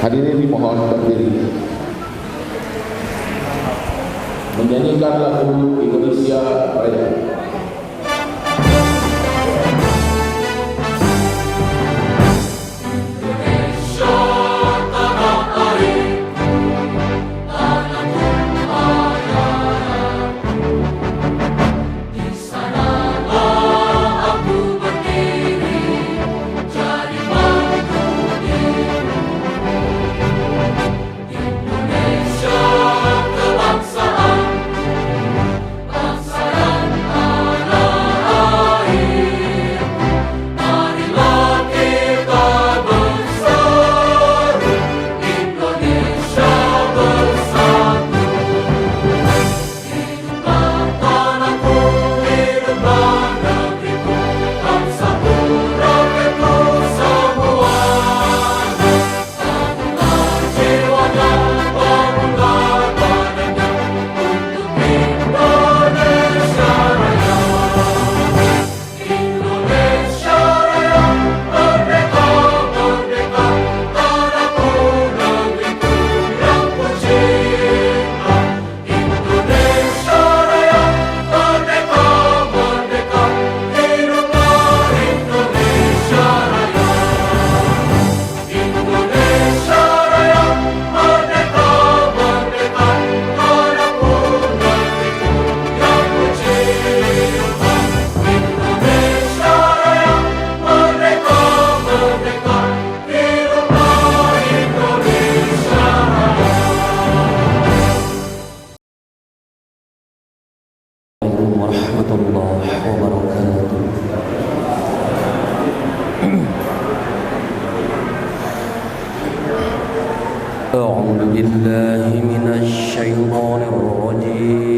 Hadirin dimohon berdiri menyanyikan lagu Indonesia Raya. warahmatullahi wabarakatuh. A'udzu billahi minasy syaithanir rajim.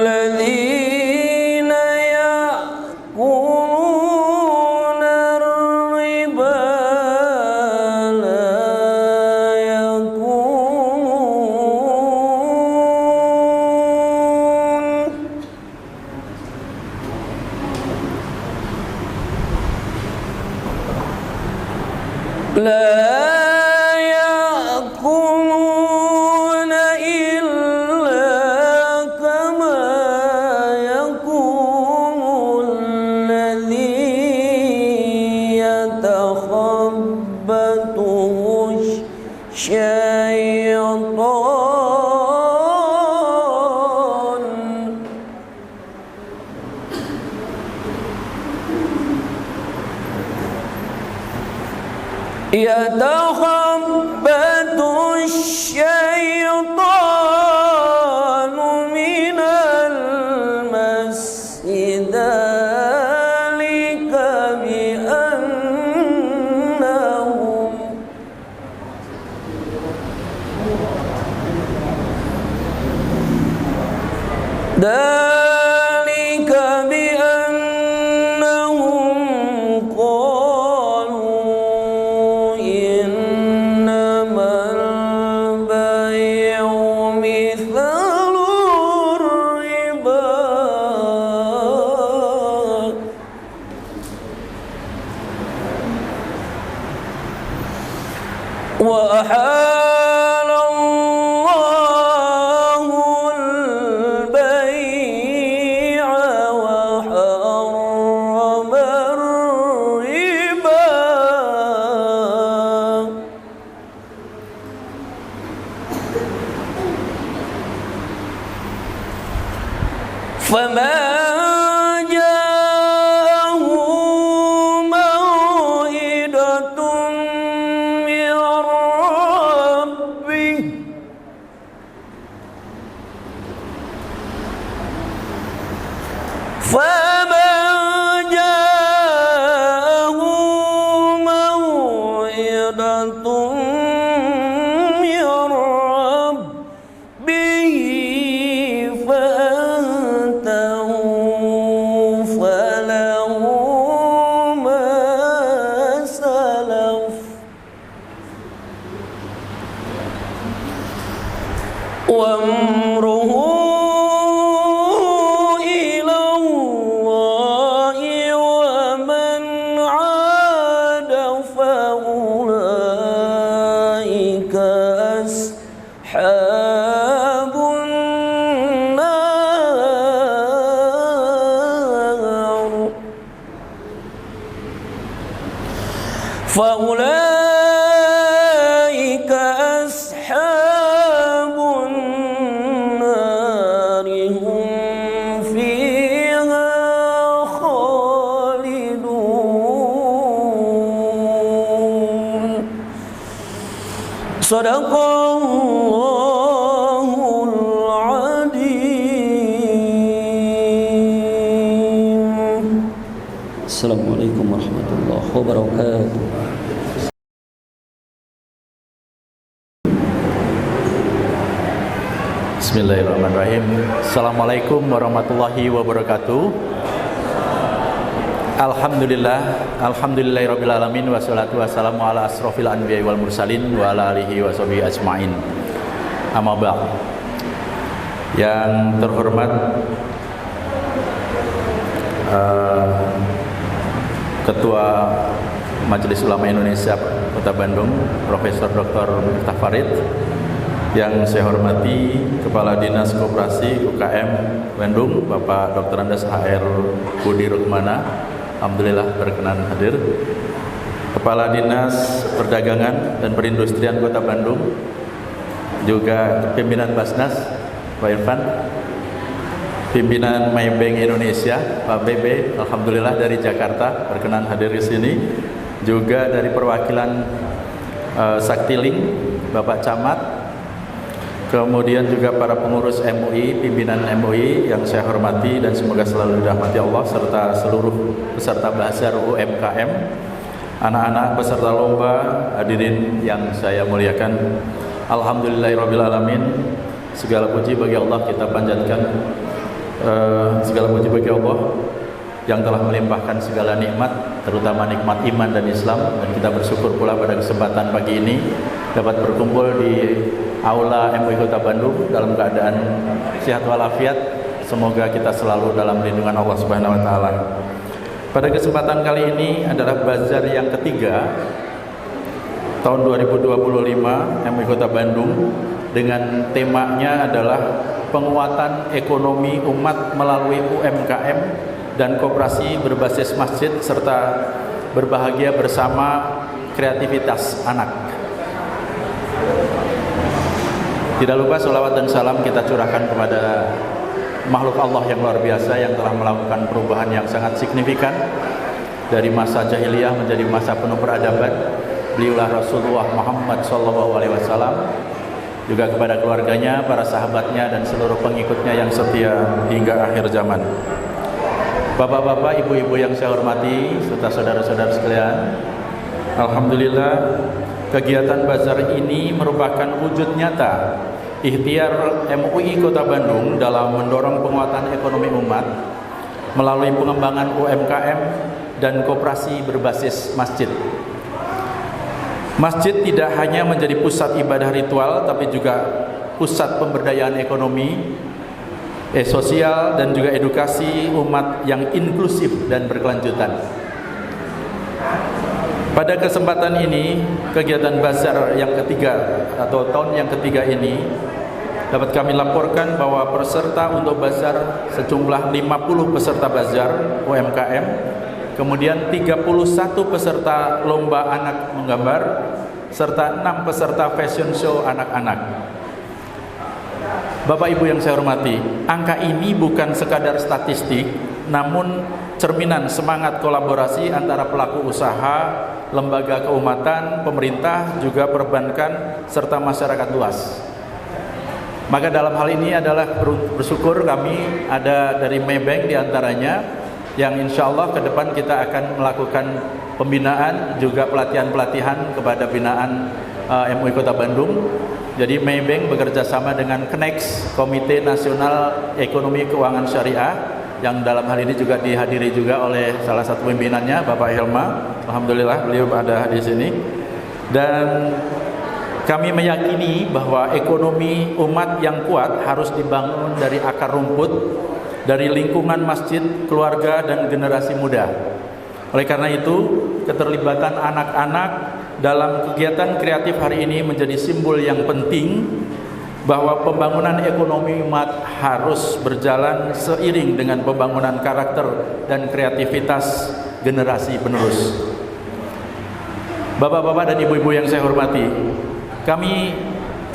الذين يأكلون الربا لا يقومون لا يأكلون إلا كما يأكل الذي يتخبطه الشيطان من المس ذلك بأنهم قالوا إنما البيع مثل الربا وأحال الله البيع وحرم الربا فمن جاءه موعظة من ربه فأنتهوا فله ما سلف وأمره إلى الله ومن عاد فأولئك أصحاب النار فأولئك أصحاب النار هم فيها خالدون صدق الله العظيم. Assalamualaikum warahmatullahi wabarakatuh. Bismillahirrahmanirrahim. Assalamualaikum warahmatullahi wabarakatuh. Alhamdulillahirabbil alamin wassalatu wassalamu ala asrofil anbiya'i wal mursalin wa ala alihi washabihi ajmain. Amma ba'd. Yang terhormat Ketua Majelis Ulama Indonesia Kota Bandung, Profesor Dr. Miftah Farid. Yang saya hormati Kepala Dinas Koperasi UKM Bandung, Bapak Dr. Andes HR Budi Rukmana, alhamdulillah berkenan hadir. Kepala Dinas Perdagangan dan Perindustrian Kota Bandung, juga pimpinan Basnas Pak Irfan, pimpinan Maybank Indonesia Pak Bebe, alhamdulillah dari Jakarta berkenan hadir di sini. Juga dari perwakilan Saktiling Bapak Camat, kemudian juga para pengurus MUI, pimpinan MUI yang saya hormati dan semoga selalu dirahmati Allah, serta seluruh peserta Bazar UMKM, anak-anak peserta lomba, hadirin yang saya muliakan. Alhamdulillahirabbil alamin. Segala puji bagi Allah, kita panjatkan segala puji bagi Allah yang telah melimpahkan segala nikmat, terutama nikmat iman dan Islam, dan kita bersyukur pula pada kesempatan pagi ini dapat berkumpul di Aula MUI Kota Bandung dalam keadaan sehat walafiat. Semoga kita selalu dalam lindungan Allah Subhanahu wa taala. Pada kesempatan kali ini adalah bazar yang ketiga tahun 2025 MUI Kota Bandung dengan temanya adalah penguatan ekonomi umat melalui UMKM dan koperasi berbasis masjid serta berbahagia bersama kreativitas anak. Tidak lupa sholawat dan salam kita curahkan kepada makhluk Allah yang luar biasa yang telah melakukan perubahan yang sangat signifikan dari masa jahiliyah menjadi masa penuh peradaban. Beliaulah Rasulullah Muhammad SAW, juga kepada keluarganya, para sahabatnya dan seluruh pengikutnya yang setia hingga akhir zaman. Bapak-bapak, ibu-ibu yang saya hormati, serta saudara-saudara sekalian, alhamdulillah kegiatan bazar ini merupakan wujud nyata ikhtiar MUI Kota Bandung dalam mendorong penguatan ekonomi umat melalui pengembangan UMKM dan koperasi berbasis masjid. Masjid tidak hanya menjadi pusat ibadah ritual, tapi juga pusat pemberdayaan ekonomi, sosial, dan juga edukasi umat yang inklusif dan berkelanjutan. Pada kesempatan ini, kegiatan bazar yang ketiga atau tahun yang ketiga ini dapat kami laporkan bahwa peserta untuk bazar sejumlah 50 peserta bazar UMKM, kemudian 31 peserta lomba anak menggambar, serta 6 peserta fashion show anak-anak. Bapak Ibu yang saya hormati, angka ini bukan sekadar statistik, namun cerminan semangat kolaborasi antara pelaku usaha, lembaga keumatan, pemerintah, juga perbankan, serta masyarakat luas. Maka dalam hal ini adalah bersyukur kami ada dari Maybank diantaranya, yang insya Allah ke depan kita akan melakukan pembinaan juga pelatihan-pelatihan kepada binaan MUI Kota Bandung. Jadi Maybank bekerja sama dengan KNEX, Komite Nasional Ekonomi Keuangan Syariah, yang dalam hal ini juga dihadiri juga oleh salah satu pimpinannya, Bapak Helma. Alhamdulillah beliau ada di sini. Dan kami meyakini bahwa ekonomi umat yang kuat harus dibangun dari akar rumput, dari lingkungan masjid, keluarga, dan generasi muda. Oleh karena itu, keterlibatan anak-anak dalam kegiatan kreatif hari ini menjadi simbol yang penting bahwa pembangunan ekonomi umat harus berjalan seiring dengan pembangunan karakter dan kreativitas generasi penerus. Bapak-bapak dan ibu-ibu yang saya hormati, kami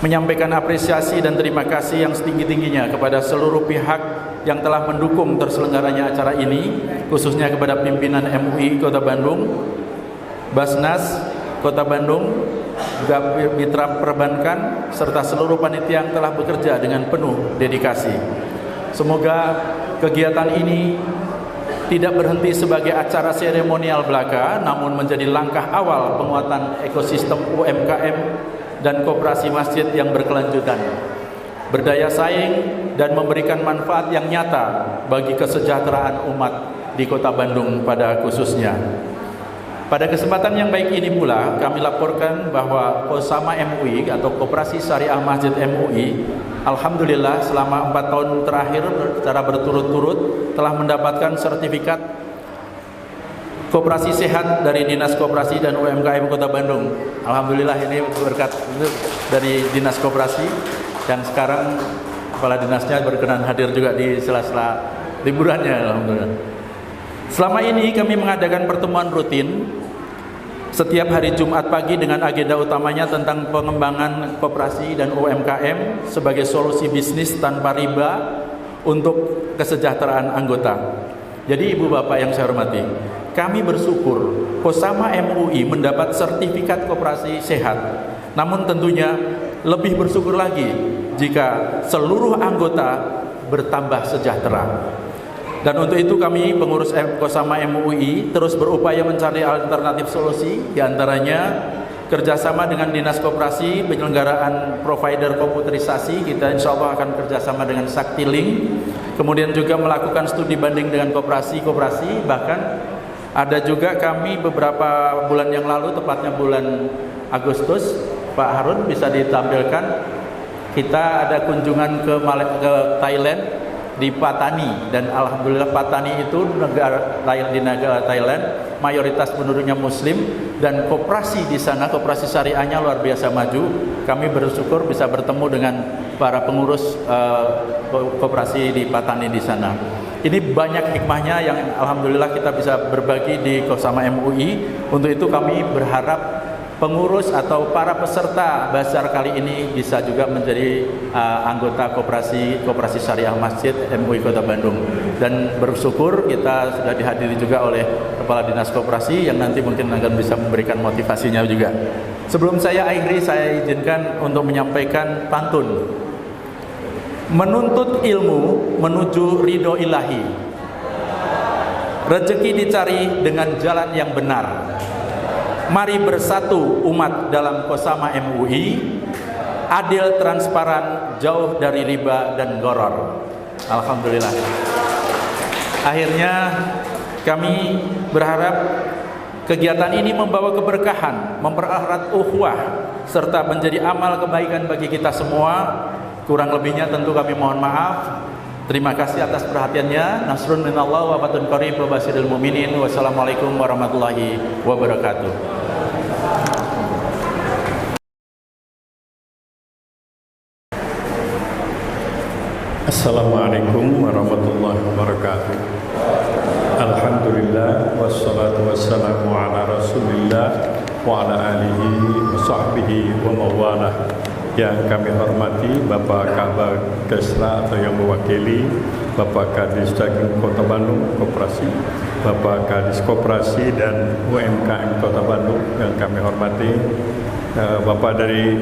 menyampaikan apresiasi dan terima kasih yang setinggi-tingginya kepada seluruh pihak yang telah mendukung terselenggaranya acara ini, khususnya kepada pimpinan MUI Kota Bandung, Basnas Kota Bandung, juga mitra perbankan, serta seluruh panitia yang telah bekerja dengan penuh dedikasi. Semoga kegiatan ini tidak berhenti sebagai acara seremonial belaka, namun menjadi langkah awal penguatan ekosistem UMKM dan koperasi masjid yang berkelanjutan, berdaya saing, dan memberikan manfaat yang nyata bagi kesejahteraan umat di Kota Bandung pada khususnya. Pada kesempatan yang baik ini pula, kami laporkan bahwa Kosama MUI atau Koperasi Syariah Masjid MUI, alhamdulillah selama 4 tahun terakhir secara berturut-turut telah mendapatkan sertifikat Koperasi Sehat dari Dinas Koperasi dan UMKM Kota Bandung. Alhamdulillah ini berkat dari Dinas Koperasi, dan sekarang Kepala Dinasnya berkenan hadir juga di sela-sela liburannya. Alhamdulillah. Selama ini kami mengadakan pertemuan rutin setiap hari Jumat pagi dengan agenda utamanya tentang pengembangan koperasi dan UMKM sebagai solusi bisnis tanpa riba untuk kesejahteraan anggota. Jadi ibu bapak yang saya hormati, kami bersyukur Kosama MUI mendapat sertifikat koperasi sehat. Namun tentunya lebih bersyukur lagi jika seluruh anggota bertambah sejahtera. Dan untuk itu kami pengurus Kosama MUI terus berupaya mencari alternatif solusi, diantaranya kerjasama dengan Dinas Koperasi, penyelenggaraan provider komputerisasi, kita insya Allah akan kerjasama dengan Saktiling, kemudian juga melakukan studi banding dengan koperasi, bahkan ada juga kami beberapa bulan yang lalu, tepatnya bulan Agustus, Pak Harun bisa ditampilkan, kita ada kunjungan ke Thailand di Patani, dan alhamdulillah Patani itu di negara Thailand mayoritas penduduknya muslim, dan koperasi di sana, koperasi syariahnya luar biasa maju. Kami bersyukur bisa bertemu dengan para pengurus koperasi di Patani di sana. Ini banyak hikmahnya yang alhamdulillah kita bisa berbagi di Kosama MUI. Untuk itu kami berharap pengurus atau para peserta bazar kali ini bisa juga menjadi anggota koperasi syariah Masjid MUI Kota Bandung, dan bersyukur kita sudah dihadiri juga oleh Kepala Dinas Koperasi yang nanti mungkin akan bisa memberikan motivasinya juga. Sebelum saya akhiri, saya izinkan untuk menyampaikan pantun. Menuntut ilmu menuju ridho ilahi, rezeki dicari dengan jalan yang benar. Mari bersatu umat dalam Kosama MUI, adil, transparan, jauh dari riba dan goror. Alhamdulillah. Akhirnya kami berharap kegiatan ini membawa keberkahan, mempererat ukhuwah, serta menjadi amal kebaikan bagi kita semua. Kurang lebihnya tentu kami mohon maaf. Terima kasih atas perhatiannya. Nasrun minallah wa fatun qarib wa basyiril mu'minin. Wassalamualaikum warahmatullahi wabarakatuh. Assalamualaikum warahmatullahi wabarakatuh. Alhamdulillah wassalatu wassalamu ala Rasulillah wa ala alihi wa sahbihi wa mawalah. Yang kami hormati Bapak Kabag Kesra atau yang mewakili Bapak Kadis Dagang Kota Bandung Koperasi, Bapak Kadis Koperasi dan UMKM Kota Bandung yang kami hormati, Bapak dari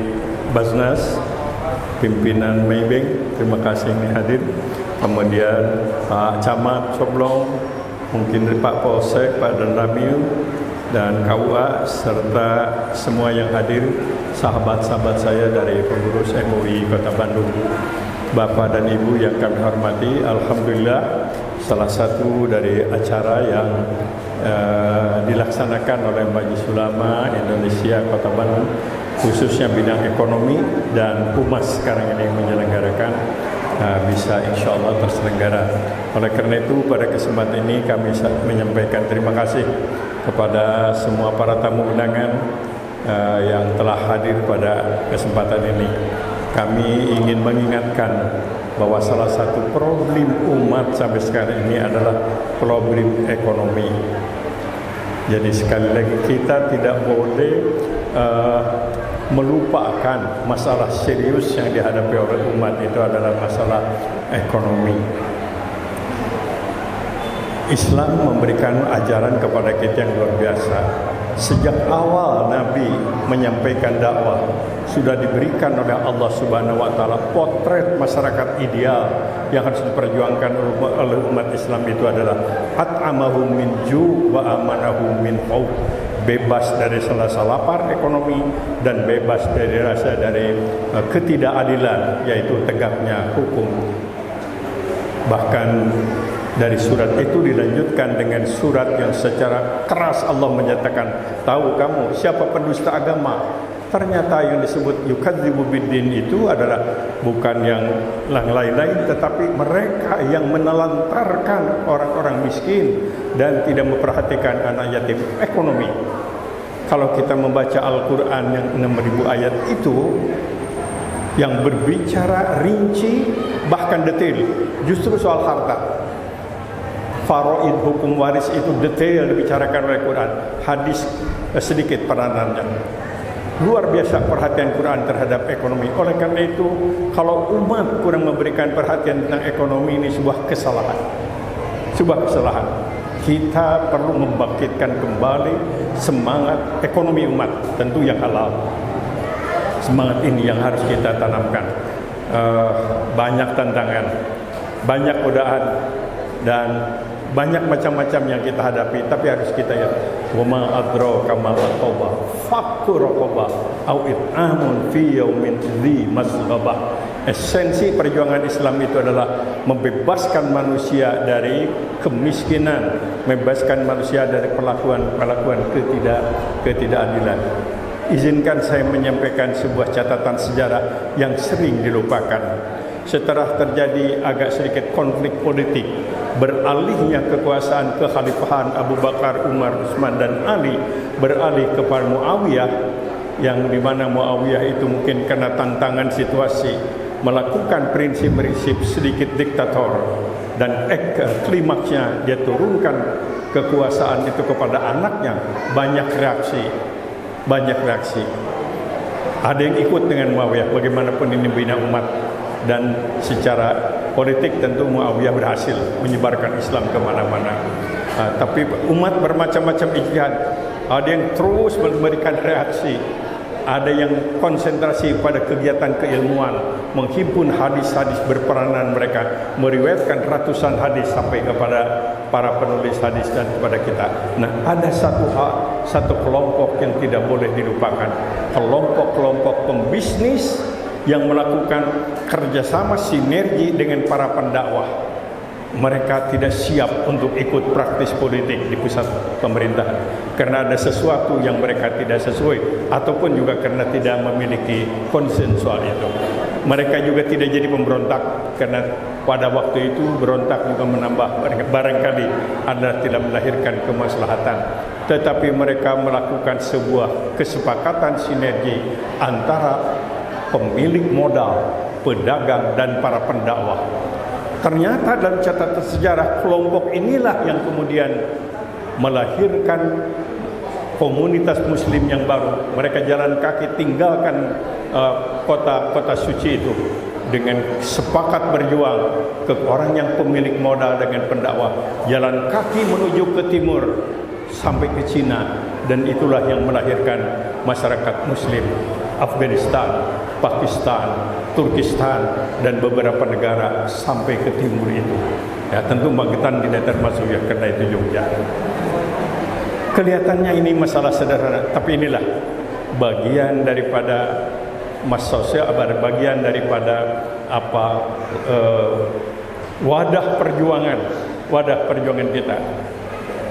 Basnas, pimpinan Maybank, terima kasih ini hadir. Kemudian Pak Camat Coblong, mungkin dari Pak Polsek, Pak Danramil, dan KUA, serta semua yang hadir, sahabat-sahabat saya dari pengurus MUI Kota Bandung, Bapak dan Ibu yang kami hormati. Alhamdulillah, salah satu dari acara yang dilaksanakan oleh Majelis Ulama Indonesia Kota Bandung, khususnya bidang ekonomi dan humas sekarang ini menyelenggarakan, bisa insya Allah terselenggara. Oleh karena itu pada kesempatan ini kami menyampaikan terima kasih kepada semua para tamu undangan yang telah hadir pada kesempatan ini. Kami ingin mengingatkan bahwa salah satu problem umat sampai sekarang ini adalah problem ekonomi. Jadi sekali lagi kita tidak boleh melupakan masalah serius yang dihadapi oleh umat, itu adalah masalah ekonomi. Islam memberikan ajaran kepada kita yang luar biasa. Sejak awal Nabi menyampaikan dakwah, sudah diberikan oleh Allah Subhanahu wa taala potret masyarakat ideal yang harus diperjuangkan oleh umat Islam. Itu adalah at'amahum min ju' wa amanahum min khauf, bebas dari rasa lapar ekonomi dan bebas dari rasa ketidakadilan, yaitu tegaknya hukum. Bahkan dari surat itu dilanjutkan dengan surat yang secara keras Allah menyatakan, tahu kamu siapa pendusta agama? Ternyata yang disebut yukadzibu biddin itu adalah bukan yang lain-lain, tetapi mereka yang menelantarkan orang-orang miskin dan tidak memperhatikan anak yatim. Ekonomi. Kalau kita membaca Al-Quran yang 6.000 ayat itu, yang berbicara rinci bahkan detail justru soal harta. Faraid, hukum waris itu detail dibicarakan oleh Quran. Hadis sedikit peranannya. Luar biasa perhatian Quran terhadap ekonomi. Oleh karena itu, kalau umat kurang memberikan perhatian tentang ekonomi, ini sebuah kesalahan. Sebuah kesalahan. Kita perlu membangkitkan kembali semangat ekonomi umat, tentu yang halal. Semangat ini yang harus kita tanamkan. Banyak tantangan, banyak godaan, dan banyak macam-macam yang kita hadapi, tapi harus kita ya wa ma adraka ma raqabah fakku raqabah au it'amun fi yaumin dzi masghabah. Esensi perjuangan Islam itu adalah membebaskan manusia dari kemiskinan, membebaskan manusia dari perlakuan ketidakadilan. Izinkan saya menyampaikan sebuah catatan sejarah yang sering dilupakan. setelah terjadi agak sedikit konflik politik, beralihnya kekuasaan kekhalifahan Abu Bakar, Umar, Utsman dan Ali beralih kepada Muawiyah, yang dimana Muawiyah itu mungkin kena tantangan situasi melakukan prinsip-prinsip sedikit diktator, dan klimaksnya dia turunkan kekuasaan itu kepada anaknya. Banyak reaksi. Ada yang ikut dengan Muawiyah, bagaimanapun ini bina umat, dan secara politik tentu Muawiyah berhasil menyebarkan Islam kemana-mana. Tapi umat bermacam-macam ijtihad. Ada yang terus memberikan reaksi, ada yang konsentrasi pada kegiatan keilmuan, menghimpun hadis-hadis, berperanan mereka meriwayatkan ratusan hadis sampai kepada para penulis hadis dan kepada kita. Nah, ada satu kelompok yang tidak boleh dilupakan, kelompok-kelompok pembisnis yang melakukan kerjasama sinergi dengan para pendakwah. Mereka tidak siap untuk ikut praktis politik di pusat pemerintahan karena ada sesuatu yang mereka tidak sesuai, ataupun juga karena tidak memiliki konsensual itu. Mereka juga tidak jadi pemberontak karena pada waktu itu berontak juga menambah, barangkali adalah tidak melahirkan kemaslahatan, tetapi mereka melakukan sebuah kesepakatan sinergi antara pemilik modal, pedagang dan para pendakwah. Ternyata dalam catatan sejarah, kelompok inilah yang kemudian melahirkan komunitas muslim yang baru. Mereka jalan kaki tinggalkan kota suci itu dengan sepakat berjuang. Ke orang yang pemilik modal dengan pendakwah jalan kaki menuju ke timur sampai ke Cina, dan itulah yang melahirkan masyarakat muslim Afghanistan, Pakistan, Turkistan dan beberapa negara sampai ke timur itu. Ya, tentu Magetan tidak termasuk ya, karena itu Jogja. Kelihatannya ini masalah sederhana, tapi inilah bagian daripada sosial, bagian daripada wadah perjuangan kita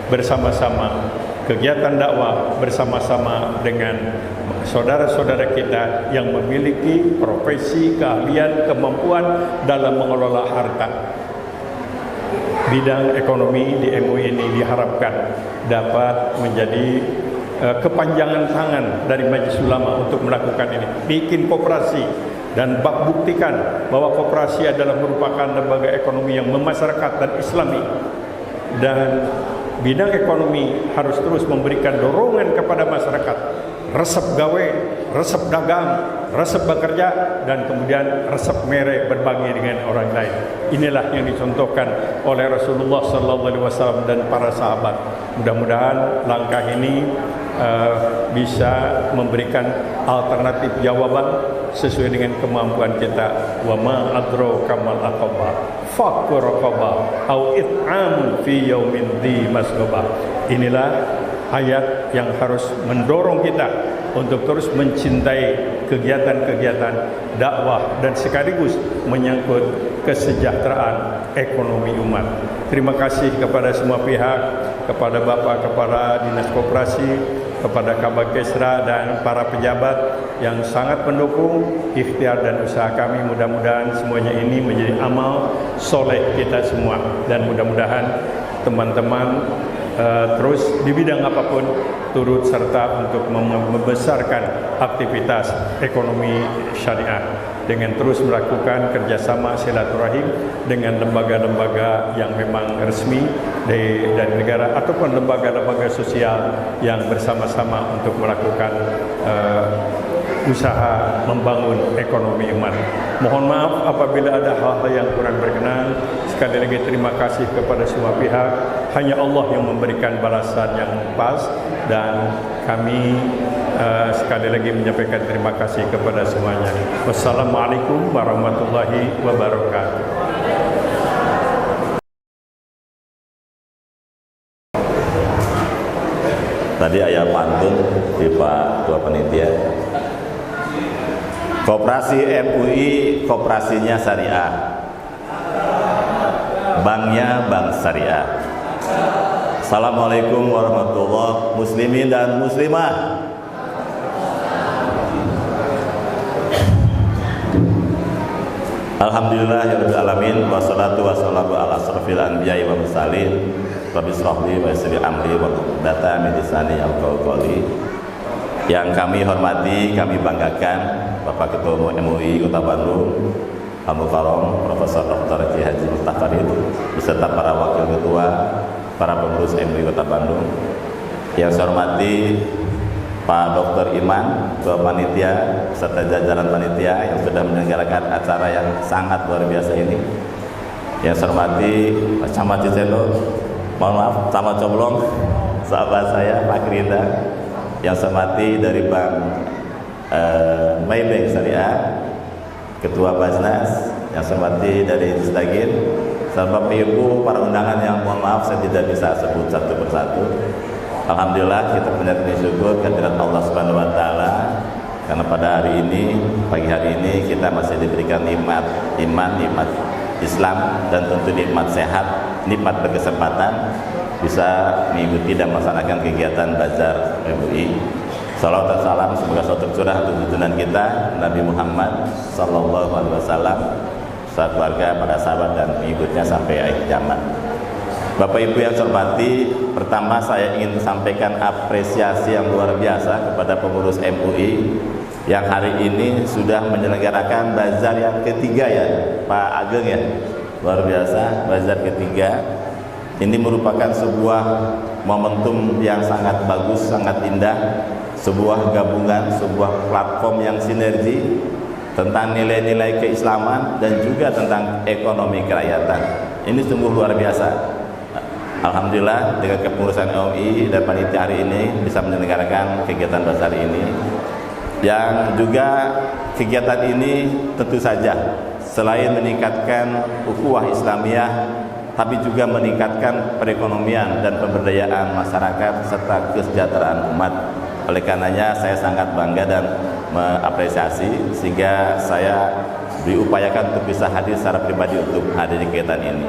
bersama-sama, kegiatan dakwah bersama-sama dengan saudara-saudara kita yang memiliki profesi, keahlian, kemampuan dalam mengelola harta. Bidang ekonomi di MUI ini diharapkan dapat menjadi kepanjangan tangan dari Majelis Ulama untuk melakukan ini. Bikin koperasi dan buktikan bahwa koperasi adalah merupakan lembaga ekonomi yang memasyarakat dan islami. Dan bidang ekonomi harus terus memberikan dorongan kepada masyarakat, resep gawe, resep dagang, resep bekerja, dan kemudian resep mere berbagi dengan orang lain. Inilah yang dicontohkan oleh Rasulullah SAW dan para sahabat. Mudah-mudahan langkah ini bisa memberikan alternatif jawaban sesuai dengan kemampuan kita. Wa ma adraka mal aqaba fakku raqaba au it'am fi yaumin dzi masghaba. Inilah ayat yang harus mendorong kita untuk terus mencintai kegiatan-kegiatan dakwah dan sekaligus menyangkut kesejahteraan ekonomi umat. Terima kasih kepada semua pihak, kepada Bapak Kepala Dinas Koperasi, kepada Kabag Kesra dan para pejabat yang sangat mendukung ikhtiar dan usaha kami. Mudah-mudahan semuanya ini menjadi amal soleh kita semua, dan mudah-mudahan teman-teman terus di bidang apapun turut serta untuk membesarkan aktivitas ekonomi syariah dengan terus melakukan kerjasama silaturahim dengan lembaga-lembaga yang memang resmi dari negara ataupun lembaga-lembaga sosial yang bersama-sama untuk melakukan usaha membangun ekonomi umat. Mohon maaf apabila ada hal-hal yang kurang berkenan. Sekali lagi terima kasih kepada semua pihak. Hanya Allah yang memberikan balasan yang pas, dan kami sekali lagi menyampaikan terima kasih kepada semuanya. Wassalamualaikum warahmatullahi wabarakatuh. Tadi ayat pantun di Pak Dua Penitia. Koperasi MUI koperasinya syariah, banknya bank syariah. Assalamualaikum warahmatullahi muslimin dan muslimah. Alhamdulillahirabbil alamin wassalatu wassalamu ala asrofil anbiya'i wa mursalin. Rabbi shrah li wa yassir li amri wa hlul 'uqdatam min lisani yafqahu qawli. Yang kami hormati, kami banggakan Bapak Ketua Umum MUI Kota Bandung Al-Mukarram Profesor Dr. Ki Haji Miftah Farid beserta para wakil ketua, para pengurus MUI Kota Bandung. Yang saya hormati Pak Dr. Iman, Ketua Panitia serta jajaran panitia yang sudah menyelenggarakan acara yang sangat luar biasa ini. Yang saya hormati Pak Camat Cicendo, mohon maaf sama coblong, sahabat saya Pak Krinda. Yang saya hormati dari Bank Maybank Syariah, Ketua Basnas. Yang saya hormati dari Distagin, serta Bapak Ibu para undangan yang mohon maaf saya tidak bisa sebut satu persatu. Alhamdulillah kita panjatkan syukur kehadirat Allah Subhanahu wa taala karena pada hari ini, pagi hari ini kita masih diberikan nikmat iman, nikmat Islam dan tentu nikmat sehat, nikmat berkesempatan bisa mengikuti dan melaksanakan kegiatan Bazar MUI. Salawat dan salam semoga selalu tercurah untuk junjungan kita Nabi Muhammad sallallahu alaihi wasallam, sahabat keluarga, para sahabat dan pengikutnya sampai akhir zaman. Bapak Ibu yang saya hormati, pertama saya ingin sampaikan apresiasi yang luar biasa kepada pengurus MUI yang hari ini sudah menyelenggarakan bazar yang ketiga ya Pak Ageng ya. Luar biasa, bazar ketiga. Ini merupakan sebuah momentum yang sangat bagus, sangat indah, sebuah gabungan, sebuah platform yang sinergi tentang nilai-nilai keislaman dan juga tentang ekonomi kerakyatan. Ini sungguh luar biasa. Alhamdulillah dengan kepengurusan MUI dan panitia hari ini bisa menyelenggarakan kegiatan bazar ini. Yang juga kegiatan ini tentu saja selain meningkatkan ukhuwah Islamiyah, tapi juga meningkatkan perekonomian dan pemberdayaan masyarakat serta kesejahteraan umat. Oleh karenanya saya sangat bangga dan mengapresiasi sehingga saya diupayakan untuk bisa hadir secara pribadi untuk hadir di kegiatan ini.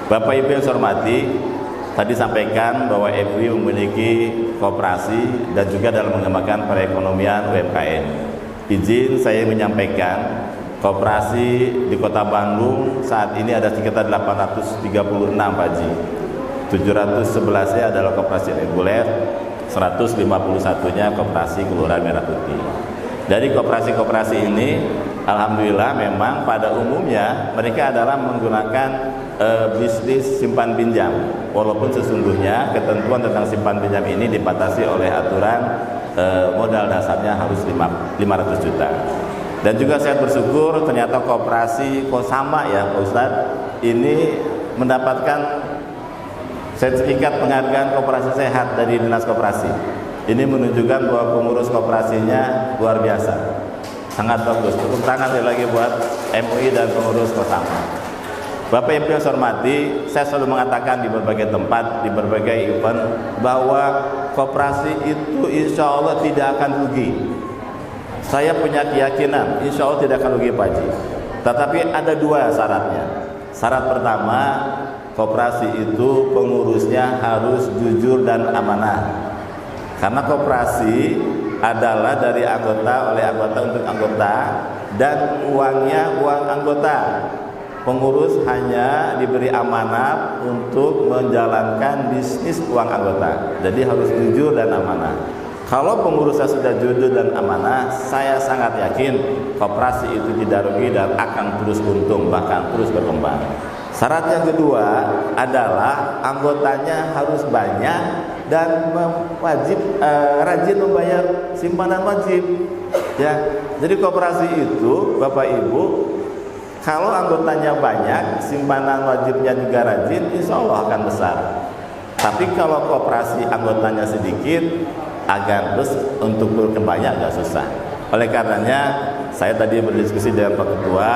Bapak Ibu yang saya hormati, tadi sampaikan bahwa MUI memiliki koperasi dan juga dalam mengembangkan perekonomian UMKM. Izin saya menyampaikan koperasi di Kota Bandung saat ini ada sekitar 836 Pak Haji. 711-nya adalah koperasi reguler, 151-nya koperasi Kelurahan Merah Putih. Dari koperasi-koperasi ini alhamdulillah memang pada umumnya mereka adalah menggunakan bisnis simpan pinjam, walaupun sesungguhnya ketentuan tentang simpan pinjam ini dibatasi oleh aturan modal dasarnya harus 500 juta. Dan juga saya bersyukur ternyata koperasi Kosama ya Pak Ustadz ini mendapatkan sertifikat penghargaan koperasi sehat dari Dinas Koperasi. Ini menunjukkan bahwa pengurus koperasinya luar biasa, sangat bagus. Tepuk tangan lagi buat MUI dan pengurus Kosama. Bapak Ibu yang saya hormati, saya selalu mengatakan di berbagai tempat, di berbagai event bahwa koperasi itu insya Allah tidak akan rugi. Saya punya keyakinan insya Allah tidak akan rugi Pak Haji. Tetapi ada dua syaratnya. Syarat pertama, koperasi itu pengurusnya harus jujur dan amanah. Karena koperasi adalah dari anggota oleh anggota untuk anggota dan uangnya uang anggota. Pengurus hanya diberi amanat untuk menjalankan bisnis uang anggota. Jadi harus jujur dan amanah. Kalau pengurusnya sudah jujur dan amanah, saya sangat yakin koperasi itu tidak rugi dan akan terus untung, bahkan terus berkembang. Syarat yang kedua adalah anggotanya harus banyak dan rajin membayar simpanan wajib. Ya, jadi koperasi itu Bapak Ibu, kalau anggotanya banyak, simpanan wajibnya juga rajin, insya Allah akan besar. Tapi kalau koperasi anggotanya sedikit, agar terus untuk berkembangnya agak susah. Oleh karenanya, saya tadi berdiskusi dengan Pak Ketua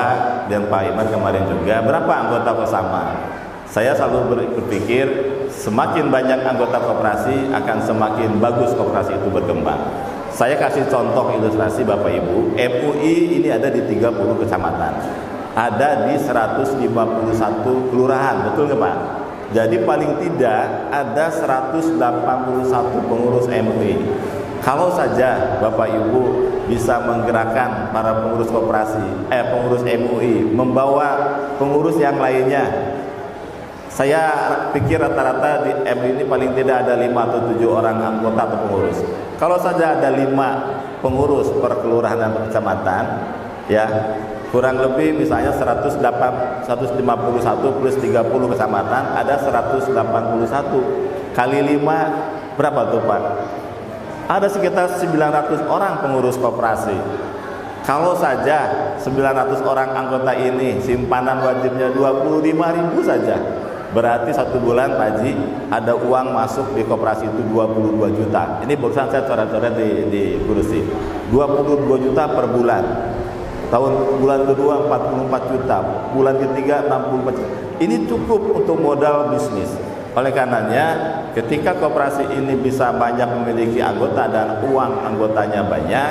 dan Pak Iman kemarin juga, berapa anggota Kosama? Saya selalu berpikir, semakin banyak anggota koperasi, akan semakin bagus koperasi itu berkembang. Saya kasih contoh ilustrasi Bapak Ibu, MUI ini ada di 30 kecamatan. Ada di 151 kelurahan, betul nggak Pak? Jadi paling tidak ada 181 pengurus MUI. Kalau saja Bapak Ibu bisa menggerakkan para pengurus koperasi, pengurus MUI, membawa pengurus yang lainnya. Saya pikir rata-rata di MUI ini paling tidak ada 5 atau 7 orang anggota atau pengurus. Kalau saja ada 5 pengurus per kelurahan dan kecamatan, ya kurang lebih misalnya 151 plus 30 kecamatan, ada 181 kali 5 berapa tuh Pak? Ada sekitar 900 orang pengurus koperasi. Kalau saja 900 orang anggota ini simpanan wajibnya 25.000 saja, berarti 1 bulan Pak Haji ada uang masuk di koperasi itu 22 juta. Ini barusan saya coret-coret di kursi. 22 juta per bulan. Bulan kedua 44 juta, bulan ketiga 64 juta. Ini cukup untuk modal bisnis. Oleh karenanya, ketika koperasi ini bisa banyak memiliki anggota dan uang anggotanya banyak,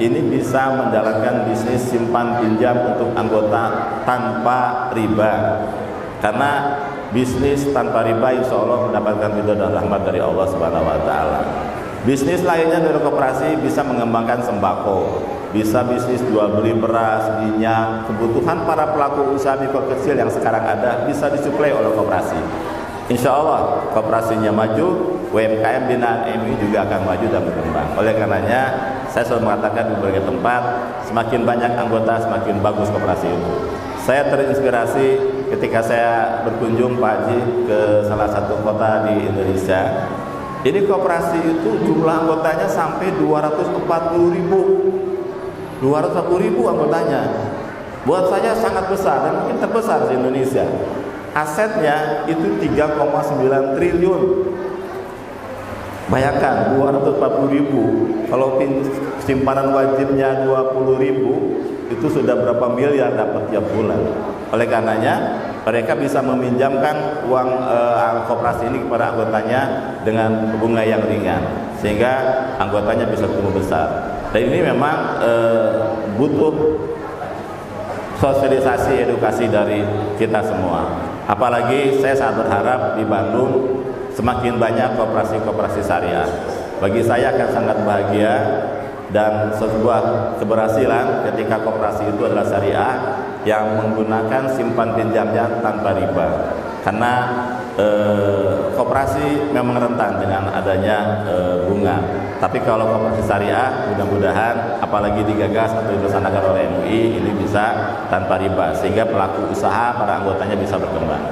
ini bisa menjalankan bisnis simpan pinjam untuk anggota tanpa riba. Karena bisnis tanpa riba insya Allah mendapatkan ridho dan rahmat dari Allah Subhanahu wa taala. Bisnis lainnya dari koperasi bisa mengembangkan sembako, bisa bisnis jual beli beras, minyak, kebutuhan para pelaku usaha mikro kecil yang sekarang ada bisa disuplai oleh koperasi. Insya Allah koperasinya maju, UMKM binaan MUI juga akan maju dan berkembang. Oleh karenanya saya selalu mengatakan di berbagai tempat, semakin banyak anggota semakin bagus koperasi itu. Saya terinspirasi ketika saya berkunjung Pak Haji ke salah satu kota di Indonesia. Ini koperasi itu jumlah anggotanya sampai 240.000 anggotanya. Buat saya sangat besar dan mungkin terbesar di Indonesia. Asetnya itu 3,9 triliun. Bayangkan 240.000, kalau simpanan wajibnya 20.000, itu sudah berapa miliar dapat tiap bulan. Oleh karenanya mereka bisa meminjamkan uang koperasi ini kepada anggotanya dengan bunga yang ringan, sehingga anggotanya bisa tumbuh besar. Dan ini memang butuh sosialisasi edukasi dari kita semua. Apalagi saya sangat berharap di Bandung semakin banyak koperasi-koperasi syariah. Bagi saya akan sangat bahagia dan sebuah keberhasilan ketika koperasi itu adalah syariah yang menggunakan simpan pinjamnya tanpa riba. Karena koperasi memang rentan dengan adanya bunga. Tapi kalau koperasi syariah mudah-mudahan apalagi digagas atau dilaksanakan oleh MUI ini bisa tanpa riba sehingga pelaku usaha para anggotanya bisa berkembang.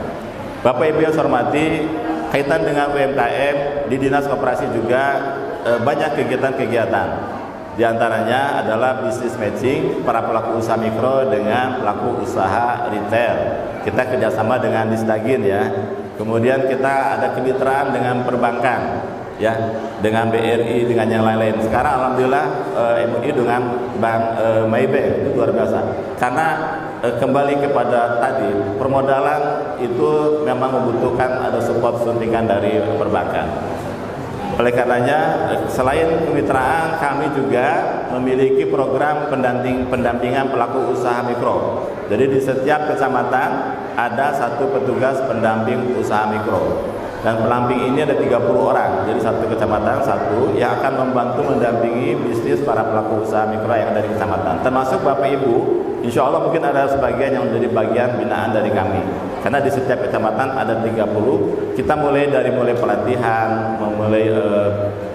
Bapak Ibu yang saya hormati, kaitan dengan UMKM di Dinas Koperasi juga banyak kegiatan-kegiatan. Di antaranya adalah bisnis matching para pelaku usaha mikro dengan pelaku usaha retail. Kita kerjasama dengan Disdagin ya. Kemudian kita ada kemitraan dengan perbankan, ya, dengan BRI, dengan yang lain-lain. Sekarang alhamdulillah MUI dengan Bank Maybank itu luar biasa. Karena kembali kepada tadi, permodalan itu memang membutuhkan ada support suntikan dari perbankan. Oleh karenanya, selain kemitraan, kami juga memiliki program pendampingan pelaku usaha mikro. Jadi di setiap kecamatan ada satu petugas pendamping usaha mikro. Dan pendamping ini ada 30 orang. Jadi satu kecamatan satu yang akan membantu mendampingi bisnis para pelaku usaha mikro yang ada di kecamatan. Termasuk Bapak Ibu, insya Allah mungkin ada sebagian yang menjadi bagian binaan dari kami. Karena di setiap kecamatan ada 30. Kita mulai pelatihan, memulai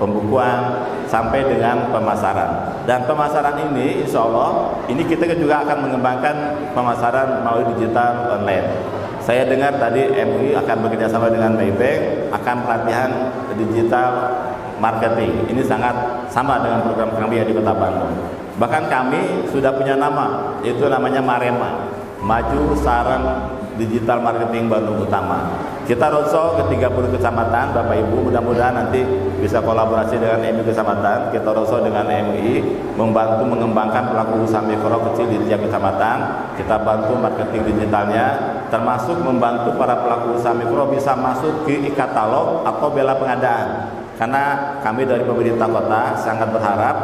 pembukuan sampai dengan pemasaran. Dan pemasaran ini insya Allah ini kita juga akan mengembangkan pemasaran melalui digital online. Saya dengar tadi MUI akan bekerjasama dengan Maybank akan pelatihan digital marketing. Ini sangat sama dengan program kami yang di Kota Bandung. Bahkan kami sudah punya nama, itu namanya Marema, Maju Sarang Digital Marketing Bandung Utama. Kita roadshow ke 30 kecamatan, Bapak Ibu, mudah-mudahan nanti bisa kolaborasi dengan MUI kecamatan. Kita roadshow dengan MUI, membantu mengembangkan pelaku usaha mikro kecil di tiap kecamatan. Kita bantu marketing digitalnya, termasuk membantu para pelaku usaha mikro bisa masuk ke e-katalog atau bela pengadaan. Karena kami dari pemerintah kota sangat berharap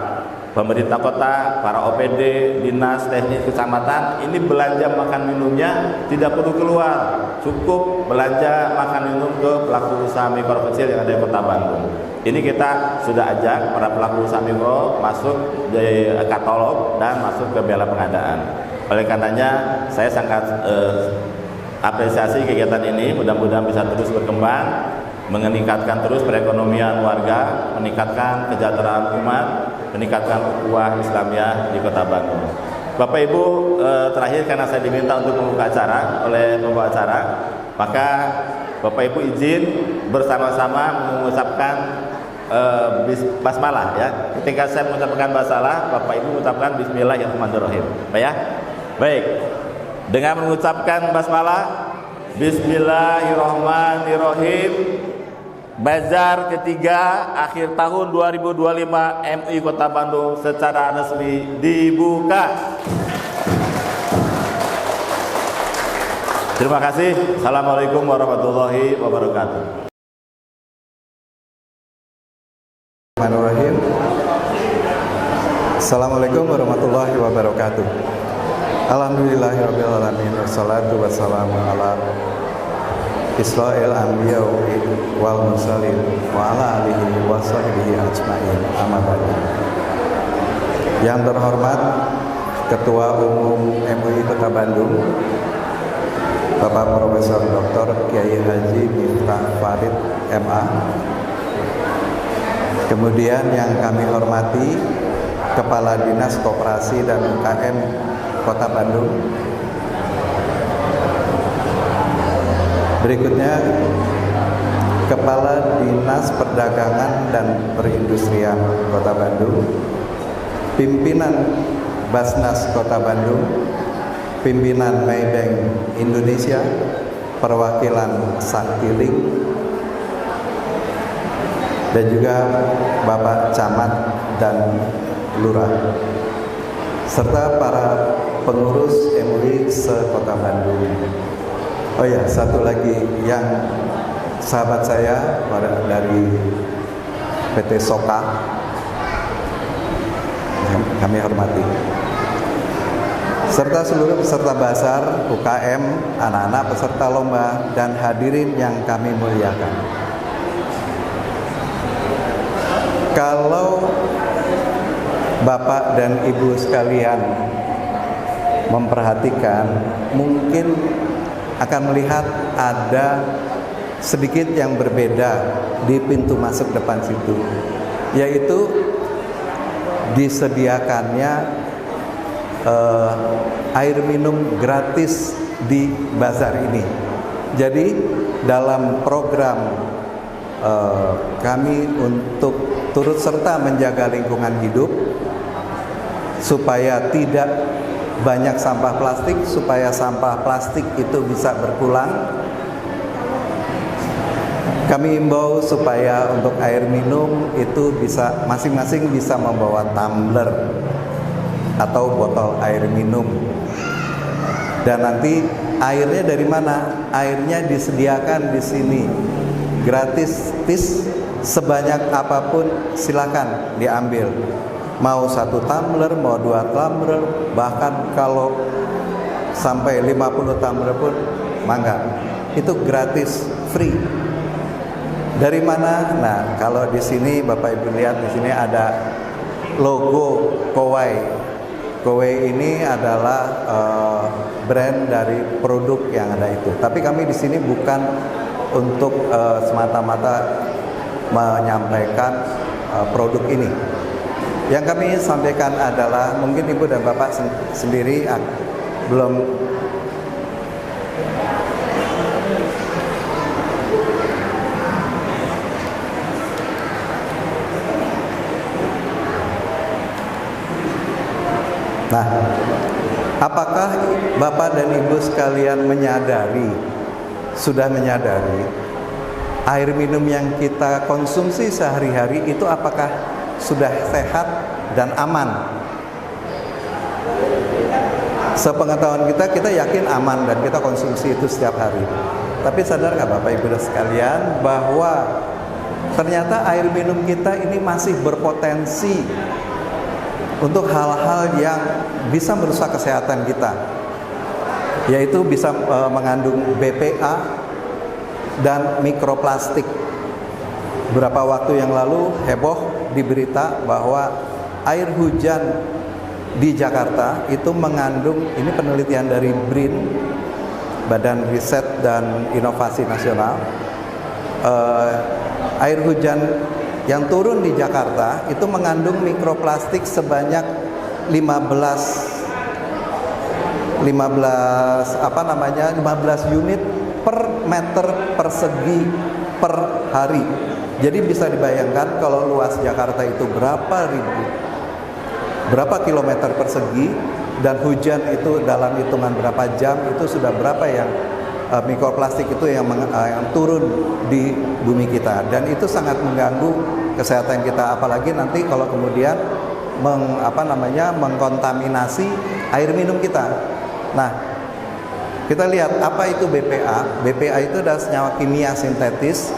pemerintah kota, para OPD, dinas, teknik kecamatan, ini belanja makan minumnya tidak perlu keluar, cukup belanja makan minum ke pelaku usaha mikro kecil yang ada di Kota Bandung. Ini kita sudah ajak para pelaku usaha mikro masuk di katalog dan masuk ke bela pengadaan. Oleh karenanya saya sangat apresiasi kegiatan ini, mudah-mudahan bisa terus berkembang, meningkatkan terus perekonomian warga, meningkatkan kesejahteraan umat, meningkatkan ukhuwah Islamiyah di Kota Bandung. Bapak Ibu, terakhir karena saya diminta untuk membuka acara oleh pembawa acara, maka Bapak Ibu izin bersama-sama mengucapkan basmalah ya. Ketika saya mengucapkan basmalah, Bapak Ibu mengucapkan Bismillahirrahmanirrahim. Baik ya? Baik. Dengan mengucapkan basmalah, Bismillahirrahmanirrahim. Bazar ketiga akhir tahun 2025 MUI Kota Bandung secara resmi dibuka. Terima kasih. Assalamualaikum warahmatullahi wabarakatuh. Bismillahirrahmanirrahim. Assalamualaikum warahmatullahi wabarakatuh. Alhamdulillahirabbil alamin wassalatu wassalamu ala Israel anbiya wal mursalin wa ala alihi wa sahbihi ajmain. Amma ba'du. Yang terhormat Ketua Umum MUI Kota Bandung, Bapak Profesor Dr. Kiai Haji Miftah Farid MA. Kemudian yang kami hormati Kepala Dinas Koperasi dan UKM Kota Bandung. Berikutnya Kepala Dinas Perdagangan dan Perindustrian Kota Bandung, pimpinan Basnas Kota Bandung, pimpinan Maybank Indonesia, perwakilan Saktiling, dan juga Bapak Camat dan Lurah, serta para pengurus MUI se-Kota Bandung. Oh ya, satu lagi yang sahabat saya dari PT Soka, kami hormati, serta seluruh peserta Basar, UKM, anak-anak peserta lomba, dan hadirin yang kami muliakan. Kalau Bapak dan Ibu sekalian memperhatikan, mungkin akan melihat ada sedikit yang berbeda di pintu masuk depan situ, yaitu disediakannya air minum gratis di bazar ini. Jadi dalam program kami untuk turut serta menjaga lingkungan hidup supaya tidak banyak sampah plastik, supaya sampah plastik itu bisa berkurang, kami imbau supaya untuk air minum itu bisa masing-masing bisa membawa tumbler atau botol air minum. Dan nanti airnya dari mana? Airnya disediakan di sini gratis, sebanyak apapun silakan diambil. Mau 1 tumbler, mau 2 tumbler, bahkan kalau sampai 50 tumbler pun mangga. Itu gratis, free. Dari mana? Nah, kalau di sini Bapak Ibu lihat di sini ada logo Kowai. Kowai ini adalah brand dari produk yang ada itu. Tapi kami di sini bukan untuk semata-mata menyampaikan produk ini. Yang kami sampaikan adalah mungkin Ibu dan Bapak sendiri belum Nah, apakah Bapak dan Ibu sekalian sudah menyadari air minum yang kita konsumsi sehari-hari itu apakah sudah sehat dan aman? Sepengetahuan kita yakin aman dan kita konsumsi itu setiap hari. Tapi sadar nggak Bapak Ibu sekalian bahwa ternyata air minum kita ini masih berpotensi untuk hal-hal yang bisa merusak kesehatan kita, yaitu bisa mengandung BPA dan mikroplastik. Beberapa waktu yang lalu heboh di berita bahwa air hujan di Jakarta itu mengandung, ini penelitian dari BRIN, Badan Riset dan Inovasi Nasional, air hujan yang turun di Jakarta itu mengandung mikroplastik sebanyak 15 unit per meter persegi per hari. Jadi bisa dibayangkan kalau luas Jakarta itu berapa kilometer persegi, dan hujan itu dalam hitungan berapa jam, itu sudah berapa yang mikroplastik itu yang turun di bumi kita, dan itu sangat mengganggu kesehatan kita, apalagi nanti kalau kemudian mengkontaminasi air minum kita. Nah, kita lihat apa itu BPA. BPA itu adalah senyawa kimia sintetis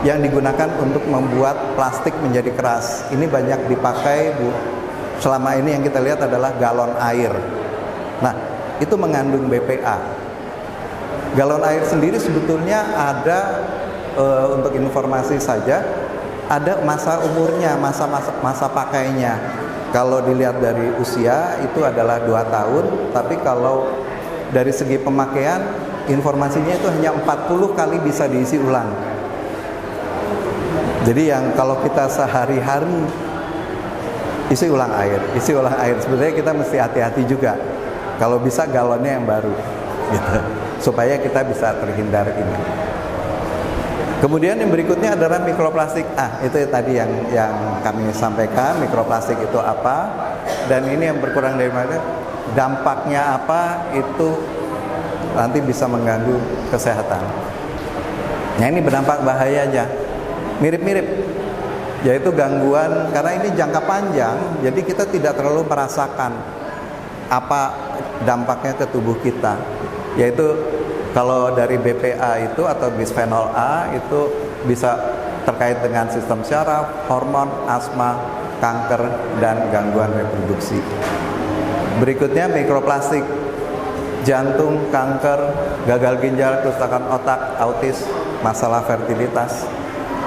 yang digunakan untuk membuat plastik menjadi keras. Ini banyak dipakai, Bu. Selama ini yang kita lihat adalah galon air. Nah, itu mengandung BPA. Galon air sendiri sebetulnya ada, untuk informasi saja, ada masa umurnya, masa pakainya. Kalau dilihat dari usia itu adalah 2 tahun, tapi kalau dari segi pemakaian, informasinya itu hanya 40 kali bisa diisi ulang. Jadi yang kalau kita sehari-hari isi ulang air. Sebenarnya kita mesti hati-hati juga. Kalau bisa galonnya yang baru, gitu, supaya kita bisa terhindar ini. Kemudian yang berikutnya adalah mikroplastik. Itu tadi yang kami sampaikan, mikroplastik itu apa, dan ini yang berkurang dari mana, dampaknya apa, itu nanti bisa mengganggu kesehatan. Nah, ini berdampak bahayanya, mirip-mirip, yaitu gangguan, karena ini jangka panjang, jadi kita tidak terlalu merasakan apa dampaknya ke tubuh kita, yaitu kalau dari BPA itu atau bisphenol A itu bisa terkait dengan sistem syaraf, hormon, asma, kanker, dan gangguan reproduksi. Berikutnya mikroplastik, jantung, kanker, gagal ginjal, kerusakan otak, autis, masalah fertilitas,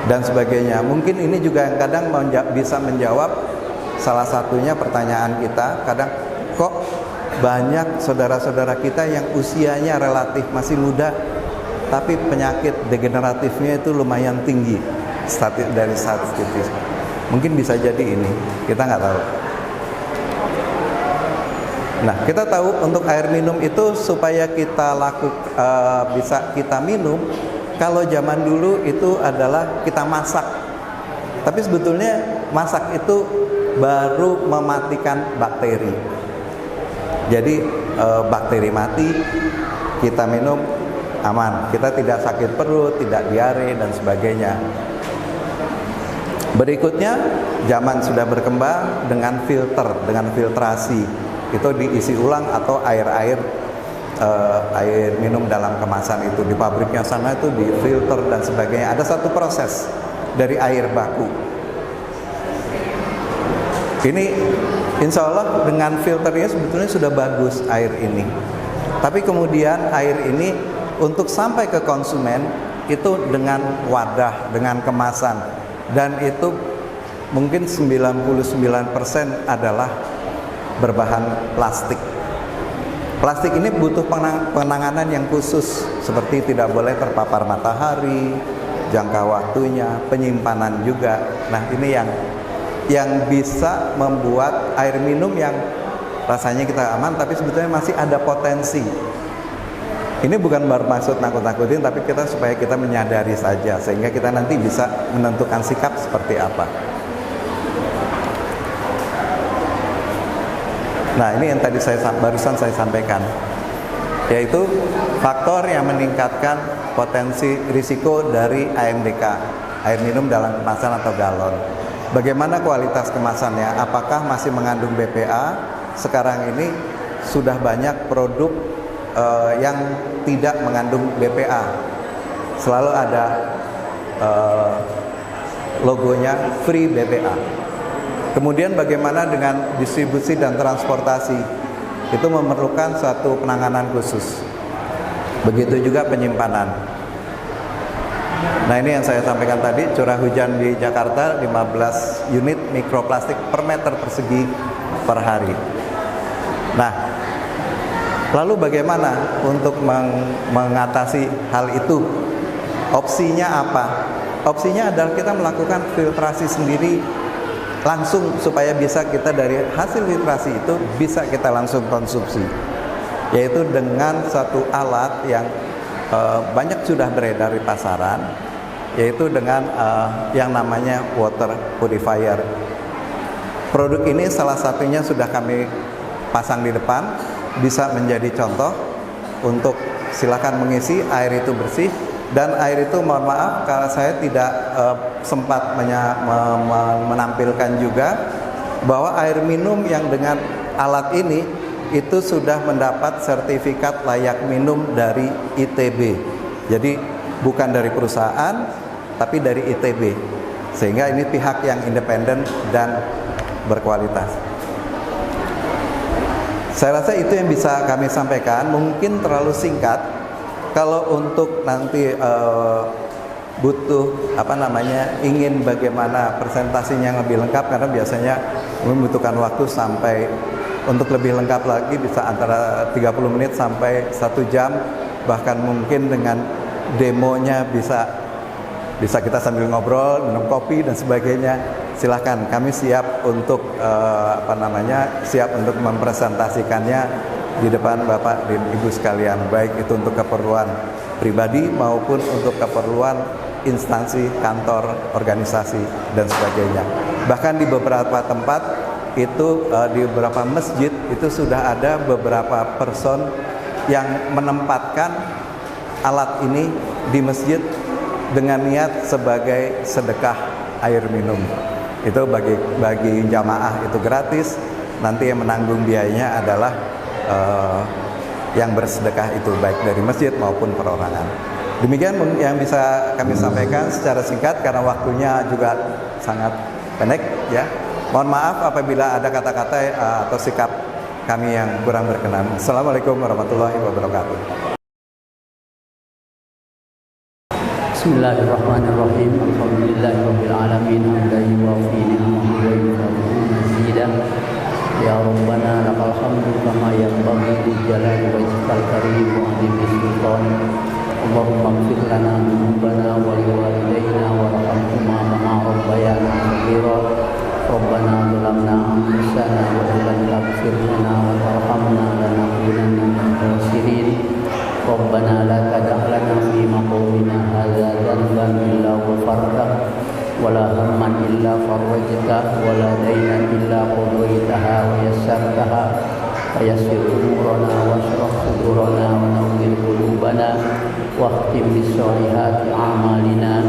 dan sebagainya. Mungkin ini juga yang kadang bisa menjawab salah satunya pertanyaan kita, kadang kok banyak saudara-saudara kita yang usianya relatif masih muda, tapi penyakit degeneratifnya itu lumayan tinggi dari statistik. Mungkin bisa jadi ini, kita nggak tahu. Nah, kita tahu untuk air minum itu supaya kita bisa kita minum. Kalau zaman dulu itu adalah kita masak, tapi sebetulnya masak itu baru mematikan bakteri. Jadi bakteri mati, kita minum aman, kita tidak sakit perut, tidak diare, dan sebagainya. Berikutnya, zaman sudah berkembang dengan filter, dengan filtrasi. Itu diisi ulang atau air minum dalam kemasan itu di pabriknya sana itu difilter dan sebagainya. Ada satu proses dari air baku. Ini insya Allah dengan filternya sebetulnya sudah bagus air ini. Tapi kemudian air ini untuk sampai ke konsumen itu dengan wadah, dengan kemasan, dan itu mungkin 99% adalah berbahan plastik. Plastik ini butuh penanganan yang khusus, seperti tidak boleh terpapar matahari, jangka waktunya, penyimpanan juga. Nah, ini yang bisa membuat air minum yang rasanya kita aman, tapi sebetulnya masih ada potensi. Ini bukan bermaksud nakut-nakutin, tapi kita supaya kita menyadari saja, sehingga kita nanti bisa menentukan sikap seperti apa. Nah, ini yang tadi barusan saya sampaikan, yaitu faktor yang meningkatkan potensi risiko dari AMDK, air minum dalam kemasan atau galon. Bagaimana kualitas kemasannya? Apakah masih mengandung BPA? Sekarang ini sudah banyak produk yang tidak mengandung BPA. Selalu ada logonya free BPA. Kemudian bagaimana dengan distribusi dan transportasi? Itu memerlukan suatu penanganan khusus. Begitu juga penyimpanan. Nah, ini yang saya sampaikan tadi, curah hujan di Jakarta 15 unit mikroplastik per meter persegi per hari. Nah, lalu bagaimana untuk mengatasi hal itu? Opsinya apa? Opsinya adalah kita melakukan filtrasi sendiri langsung supaya bisa kita dari hasil filtrasi itu bisa kita langsung konsumsi, yaitu dengan satu alat yang banyak sudah beredar di pasaran, yaitu dengan yang namanya water purifier. Produk ini salah satunya sudah kami pasang di depan, bisa menjadi contoh untuk silakan mengisi, air itu bersih. Dan air itu, mohon maaf kalau saya tidak sempat menampilkan juga bahwa air minum yang dengan alat ini itu sudah mendapat sertifikat layak minum dari ITB. Jadi bukan dari perusahaan, tapi dari ITB. Sehingga ini pihak yang independen dan berkualitas. Saya rasa itu yang bisa kami sampaikan. Mungkin terlalu singkat. Kalau untuk nanti butuh ingin bagaimana presentasinya yang lebih lengkap, karena biasanya membutuhkan waktu sampai untuk lebih lengkap lagi bisa antara 30 menit sampai 1 jam, bahkan mungkin dengan demonya bisa kita sambil ngobrol, minum kopi dan sebagainya. Silahkan, kami siap untuk siap untuk mempresentasikannya di depan Bapak dan Ibu sekalian, baik itu untuk keperluan pribadi maupun untuk keperluan instansi, kantor, organisasi dan sebagainya. Bahkan di beberapa tempat itu di beberapa masjid itu sudah ada beberapa person yang menempatkan alat ini di masjid dengan niat sebagai sedekah air minum. Itu bagi jamaah itu gratis. Nanti yang menanggung biayanya adalah yang bersedekah itu, baik dari masjid maupun perorangan. Demikian yang bisa kami sampaikan secara singkat karena waktunya juga sangat pendek ya. Mohon maaf apabila ada kata-kata atau sikap kami yang kurang berkenan. Assalamualaikum warahmatullahi wabarakatuh. Bismillahirrahmanirrahim. Alhamdulillahirabbil alamin. Hamdan yuwafi ni'amahu wa yukafi'u mazidah. Ya Rabbana lakal hamdu kama yanbaghi li jalali wajhikal karim wa 'azimi sultanik. Allahumma ighfir lana dzunubana wa liwalidayna warhamhuma kama rabbayana shaghira. Rabbana zalamna anfusana wa illam taghfir lana wa tarhamna lanakunanna minal khasirin. Rabbana la tada' lana fi maqamina hadza dhanban illa ghafartahu wa la hamman illa farajtahu wa la daynan illa qadaytaha wa yassartaha fayassir umurana washrah sudurana wa nawwir qulubana wa khtim bis-solihati a'malina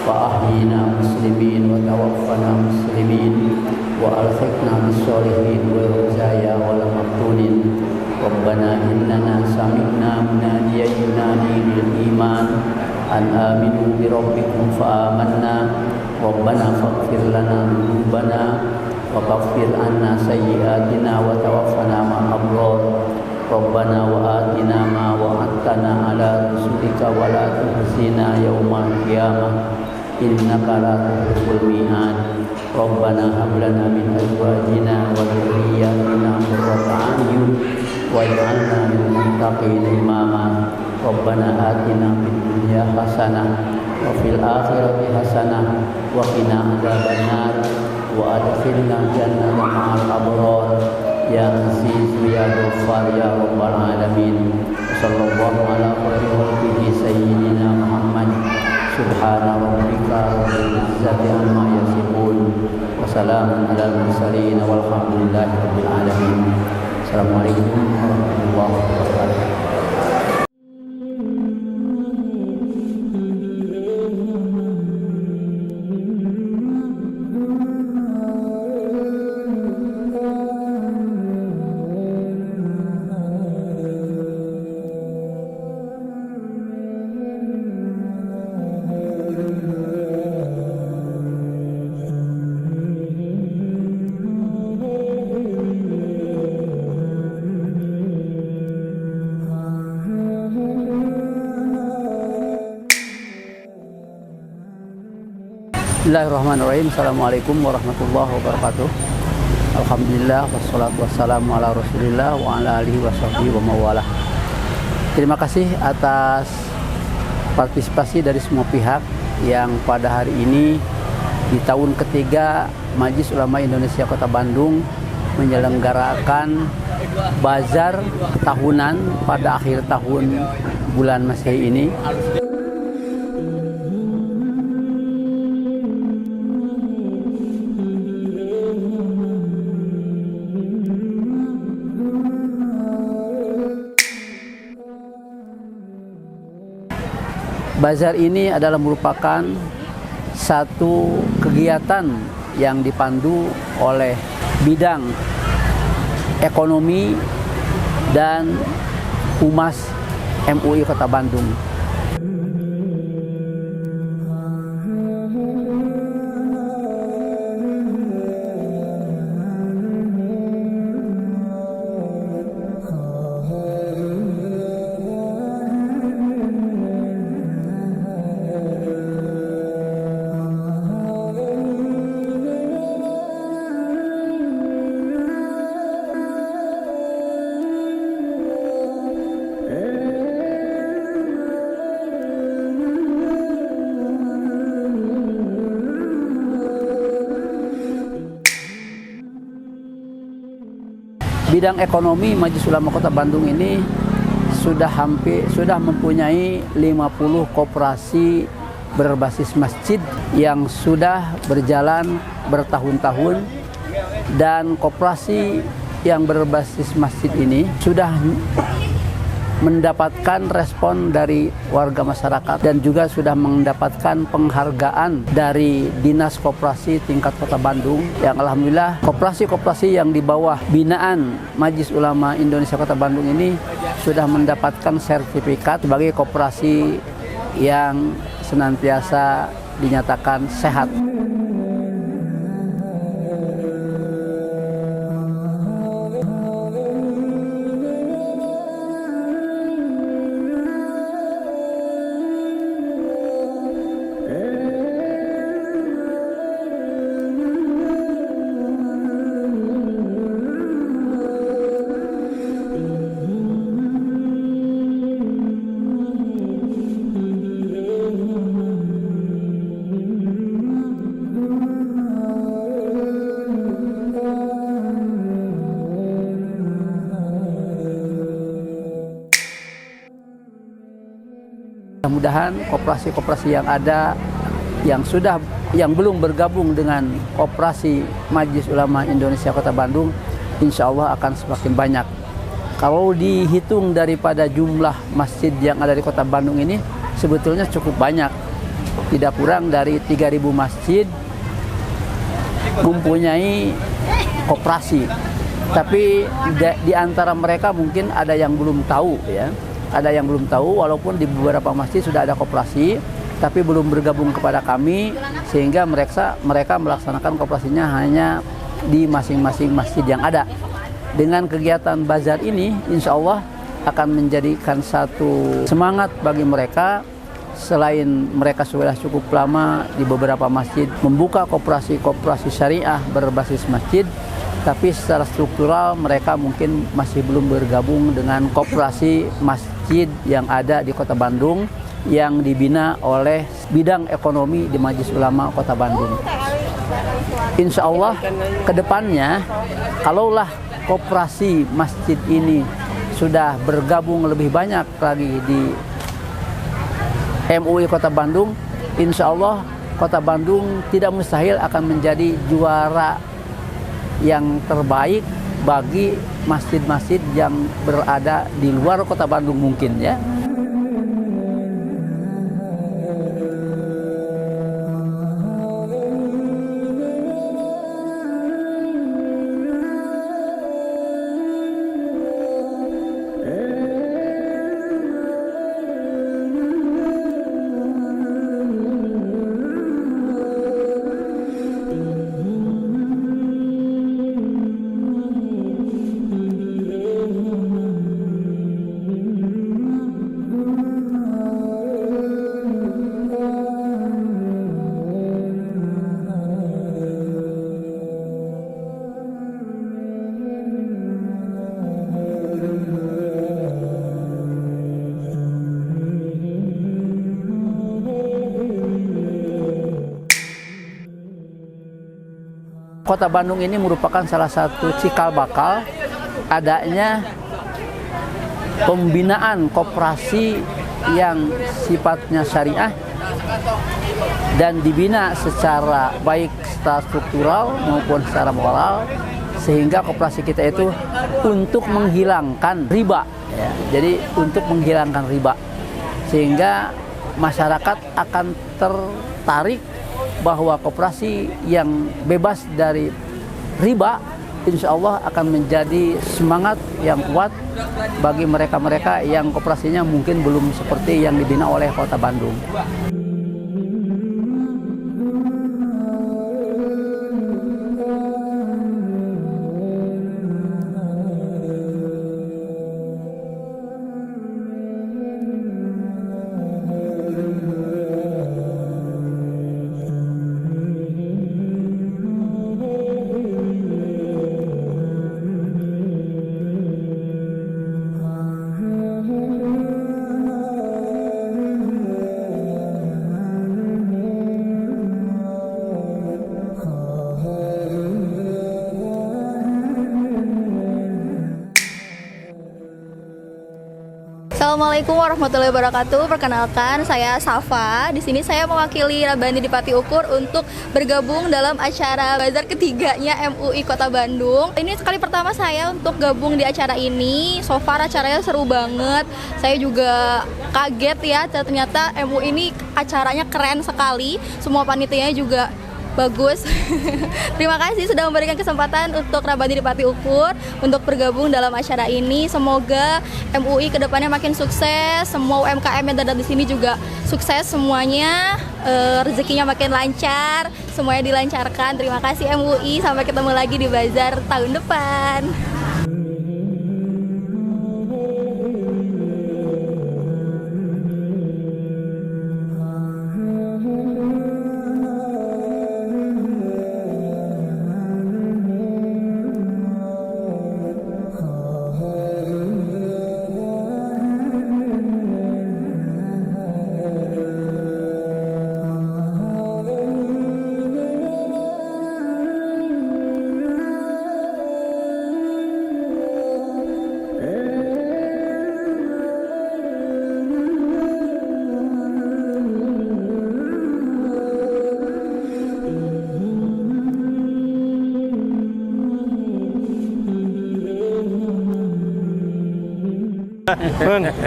wa ahyina muslimin wa tawaffana muslimin wa alhiqna bis-solihin wa rujaya wal maqtunin. Rabbana innana sami'na munadiyan yunadi lil iman an aminu bi rabbikum fa amanna. Rabbana faghfir lana dzunubana wa kaffir anna sayyi'atina wa tawaffana ma'al abrar. Rabbana wa atina ma wa'adtana ala rusulika wa la tukhzina yaumal qiyamah innaka la tukhzil mi'ad. Rabbana hab lana min azwajina wa dhurriyyatina qurrata a'yun waj'alna lil muttaqina imama. Rabbana atina fid dunya hasanah wa fil akhirati hasanah wa qina adzabannar wa adkhilna jannata ma'al abrar ya aziz ya ghaffar ya rabbal alamin. Sallallahu ala khairi sayyidina Muhammad. Subhana rabbika rabbil izzati amma yasifun wa salamun alal mursalin walhamdulillahi rabbil alamin. Assalamualaikum warahmatullahi wabarakatuh. Bismillahirrahmanirrahim. Assalamualaikum warahmatullahi wabarakatuh. Alhamdulillah wassalatu wassalamu ala Rasulillah wa ala alihi washabbihi wa mawalah. Terima kasih atas partisipasi dari semua pihak yang pada hari ini di tahun ketiga Majelis Ulama Indonesia Kota Bandung menyelenggarakan bazar tahunan pada akhir tahun bulan Masehi ini. Bazar ini adalah merupakan satu kegiatan yang dipandu oleh bidang ekonomi dan Humas MUI Kota Bandung. Bidang ekonomi Majelis Ulama Kota Bandung ini sudah mempunyai 50 koperasi berbasis masjid yang sudah berjalan bertahun-tahun, dan koperasi yang berbasis masjid ini sudah mendapatkan respon dari warga masyarakat dan juga sudah mendapatkan penghargaan dari Dinas Koperasi tingkat Kota Bandung, yang alhamdulillah koperasi-koperasi yang di bawah binaan Majelis Ulama Indonesia Kota Bandung ini sudah mendapatkan sertifikat sebagai koperasi yang senantiasa dinyatakan sehat. Mudah-mudahan koperasi-koperasi yang ada yang belum bergabung dengan koperasi Majelis Ulama Indonesia Kota Bandung, insya Allah akan semakin banyak. Kalau dihitung daripada jumlah masjid yang ada di Kota Bandung ini, sebetulnya cukup banyak. Tidak kurang dari 3.000 masjid mempunyai koperasi. Tapi di antara mereka mungkin ada yang belum tahu, ya. Ada yang belum tahu, walaupun di beberapa masjid sudah ada koperasi, tapi belum bergabung kepada kami, sehingga mereka melaksanakan koperasinya hanya di masing-masing masjid yang ada. Dengan kegiatan bazar ini, insya Allah akan menjadikan satu semangat bagi mereka. Selain mereka sudah cukup lama di beberapa masjid membuka koperasi syariah berbasis masjid, tapi secara struktural mereka mungkin masih belum bergabung dengan koperasi masjid yang ada di Kota Bandung yang dibina oleh bidang ekonomi di Majelis Ulama Kota Bandung. Insya Allah ke depannya, kalaulah koperasi masjid ini sudah bergabung lebih banyak lagi di MUI Kota Bandung, insya Allah Kota Bandung tidak mustahil akan menjadi juara yang terbaik bagi masjid-masjid yang berada di luar Kota Bandung mungkin, ya. Kota Bandung ini merupakan salah satu cikal bakal adanya pembinaan koperasi yang sifatnya syariah dan dibina secara baik secara struktural maupun secara moral, sehingga koperasi kita itu untuk menghilangkan riba, ya. Jadi untuk menghilangkan riba, sehingga masyarakat akan tertarik bahwa koperasi yang bebas dari riba insya Allah akan menjadi semangat yang kuat bagi mereka-mereka yang koperasinya mungkin belum seperti yang dibina oleh Kota Bandung. Assalamualaikum warahmatullahi wabarakatuh. Perkenalkan, saya Safa. Di sini saya mewakili Rabani di Pati Ukur untuk bergabung dalam acara bazar ketiganya MUI Kota Bandung. Ini kali pertama saya untuk gabung di acara ini. So far acaranya seru banget. Saya juga kaget ya, ternyata MUI ini acaranya keren sekali. Semua panitianya juga bagus. Terima kasih sudah memberikan kesempatan untuk Rabani di Pati Ukur untuk bergabung dalam acara ini. Semoga MUI kedepannya makin sukses. Semua UMKM yang ada di sini juga sukses semuanya. Rezekinya makin lancar, semuanya dilancarkan. Terima kasih MUI. Sampai ketemu lagi di bazar tahun depan.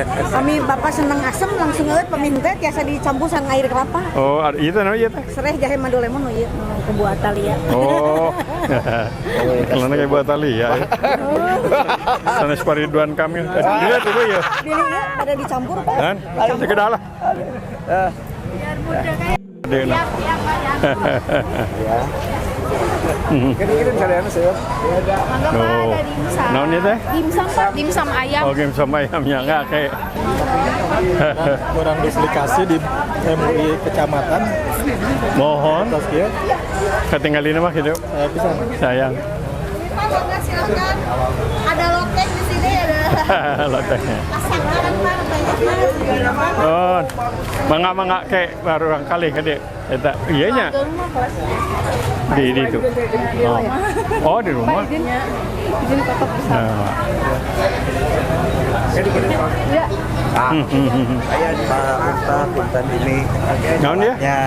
Kami bapak senang asam langsung eut peminta biasa dicampur sang air kelapa. Oh, itu no ieu teh. Sereh jahe madu lemon ieu ke buat Talia. Oh. Kalau kayak buat tali ya. Sanes Pariduan kami. Dilihat itu ya. Dilihat ada dicampur Pak. Kan? Sekedar lah. Biar mudah kayak. Ya. Kirim kalian saya. Mangga Pak, ada dimsum. Naon ieu teh? Dimsum Pak, dimsum ayam. Oh, dimsum ayamnya enggak kayak. Kurang duplikasi di MUI kecamatan. Mohon. Terus kieu. Ketinggalin mah gitu. Bisa. Sayang. Pak, silakan. Ada lotek di sini ada. Loteknya. Pasangan Pak, banyak Pak. Oh. Mangga kayak baru kali gede. Eta iya nya. Di itu. Oh, di rumah. Izin foto bersama. Ya. Pak Ustaz, punten ini. Naon ya? Ya.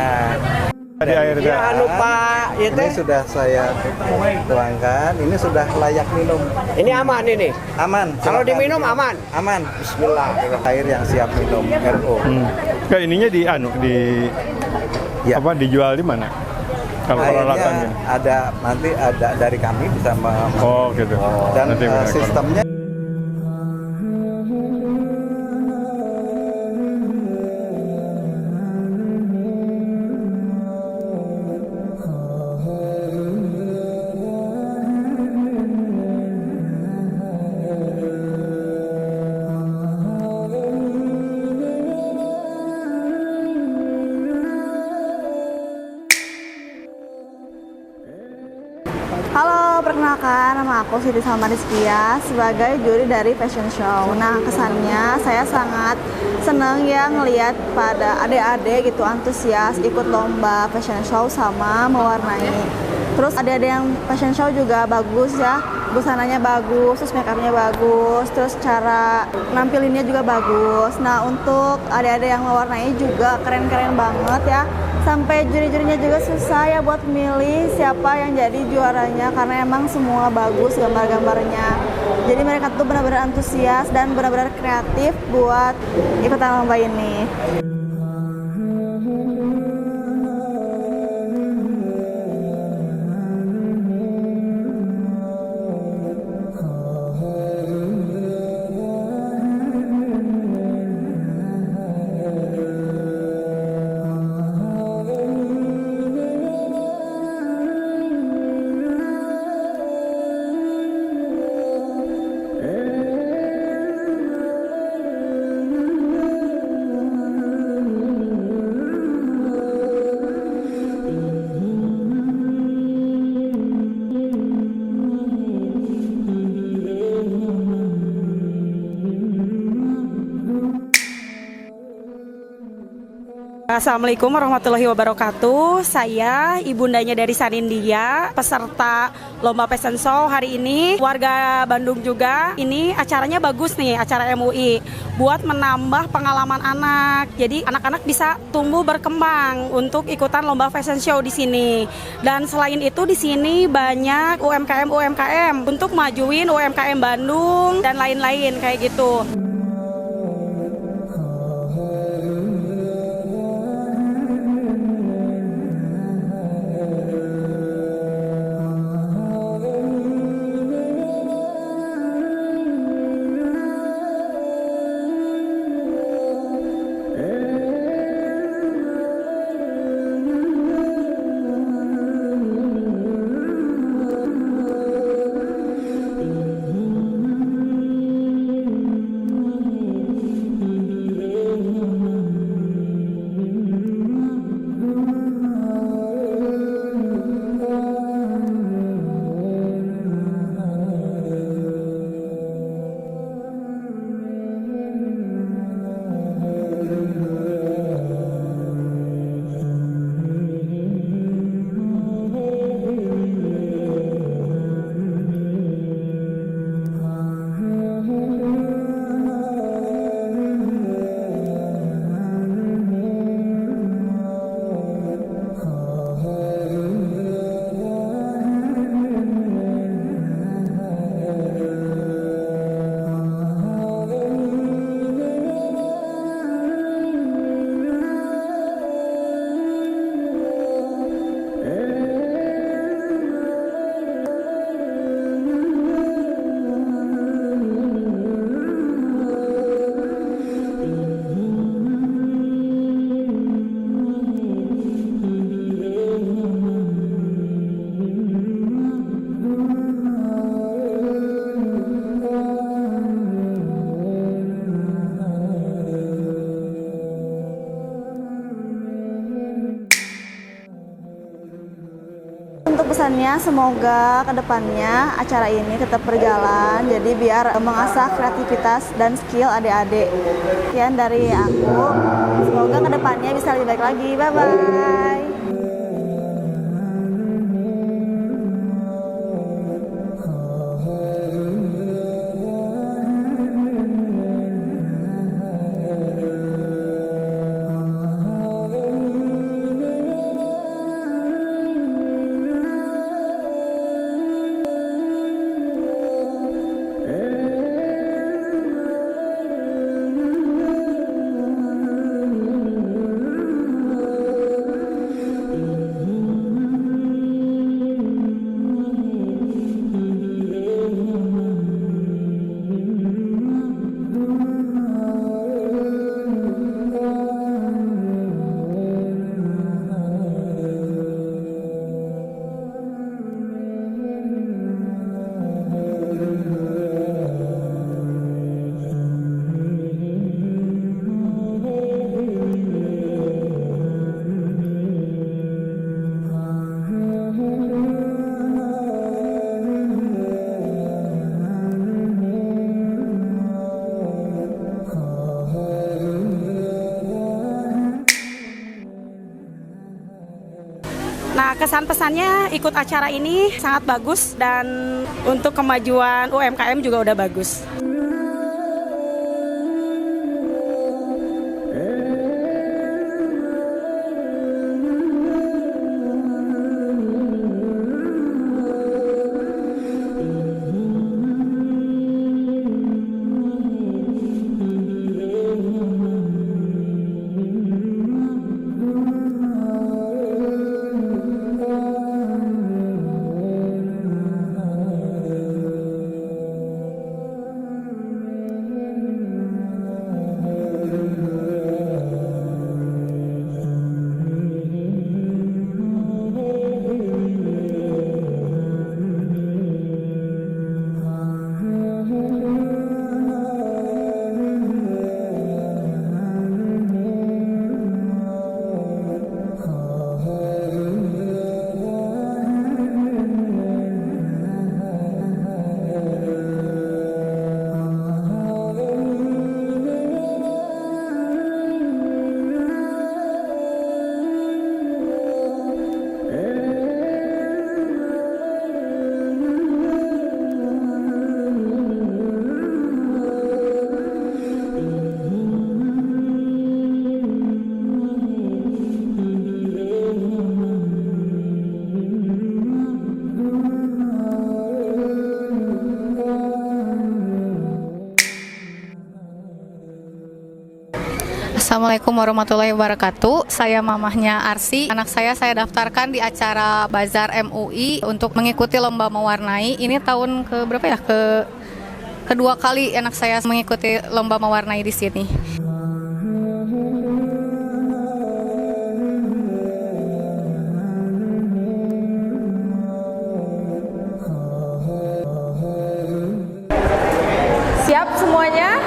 Di air teh. Pak, Ini sudah saya tuangkan. Ini sudah layak minum. Ini aman ini. Aman. Kalau silakan. diminum aman. Aman. Bismillah. Air yang siap minum. RO. Kayak ininya di Ya. apa dijual di mana? Kalau peralatannya. Airnya ada nanti ada dari kami bisa Oh, gitu. dan Nanti mereka. sistemnya Halo, perkenalkan nama aku Siti Salma Rizkia sebagai juri dari fashion show. Nah, kesannya saya sangat senang ya ngelihat pada adik-adik gitu antusias ikut lomba fashion show sama mewarnai Terus ada yang fashion show juga bagus ya, busananya bagus, terus make upnya bagus, terus cara nampilinnya juga bagus. Nah untuk adik-adik yang mewarnai juga keren-keren banget ya. Sampai juri-jurinya juga susah ya buat milih siapa yang jadi juaranya karena emang semua bagus gambar-gambarnya. Jadi mereka tuh benar-benar antusias dan benar-benar kreatif buat ikutan lomba ini. Assalamualaikum warahmatullahi wabarakatuh. Saya ibundanya dari Sanindia, peserta Lomba Fashion Show hari ini. Warga Bandung juga. Ini acaranya bagus nih, acara MUI. Buat menambah pengalaman anak. Jadi anak-anak bisa tumbuh berkembang untuk ikutan Lomba Fashion Show di sini. Dan selain itu di sini banyak UMKM untuk majuin UMKM Bandung dan lain-lain kayak gitu. Untuk pesannya semoga kedepannya acara ini tetap berjalan, jadi biar mengasah kreativitas dan skill adik-adik. Sekian dari aku, semoga kedepannya bisa lebih baik lagi. Bye-bye. kesan pesannya ikut acara ini sangat bagus dan untuk kemajuan UMKM juga udah bagus. Assalamualaikum warahmatullahi wabarakatuh. Saya mamahnya Arsi. Anak saya daftarkan di acara Bazar MUI untuk mengikuti lomba mewarnai. Ini tahun ke berapa ya? Kedua kali anak saya mengikuti lomba mewarnai di sini. Siap semuanya?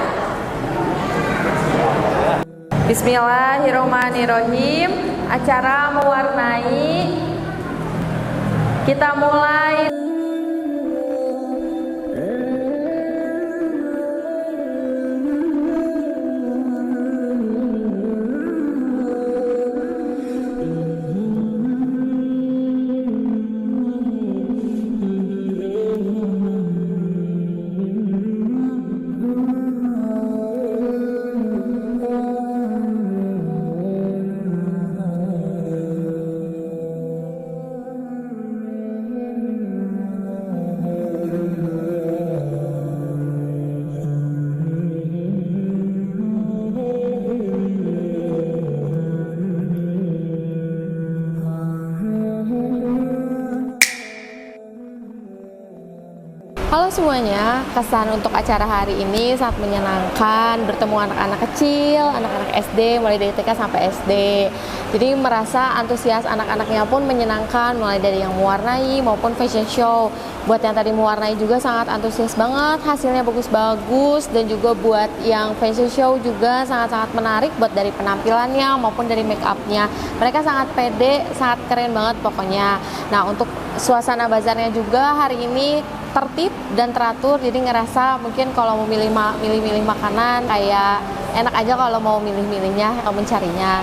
Bismillahirrahmanirrahim. Acara mewarnai kita mulai. Halo semuanya, kesan untuk acara hari ini sangat menyenangkan, bertemu anak-anak kecil, anak-anak SD, mulai dari TK sampai SD. Jadi merasa antusias anak-anaknya pun menyenangkan, mulai dari yang mewarnai maupun fashion show. Buat yang tadi mewarnai juga sangat antusias banget, hasilnya bagus-bagus, dan juga buat yang fashion show juga sangat-sangat menarik, buat dari penampilannya maupun dari make upnya. Mereka sangat pede, sangat keren banget pokoknya. Nah, untuk suasana bazarnya juga hari ini tertib dan teratur, jadi ngerasa mungkin kalau mau milih-milih makanan kayak enak aja kalau mau milih-milihnya atau mencarinya.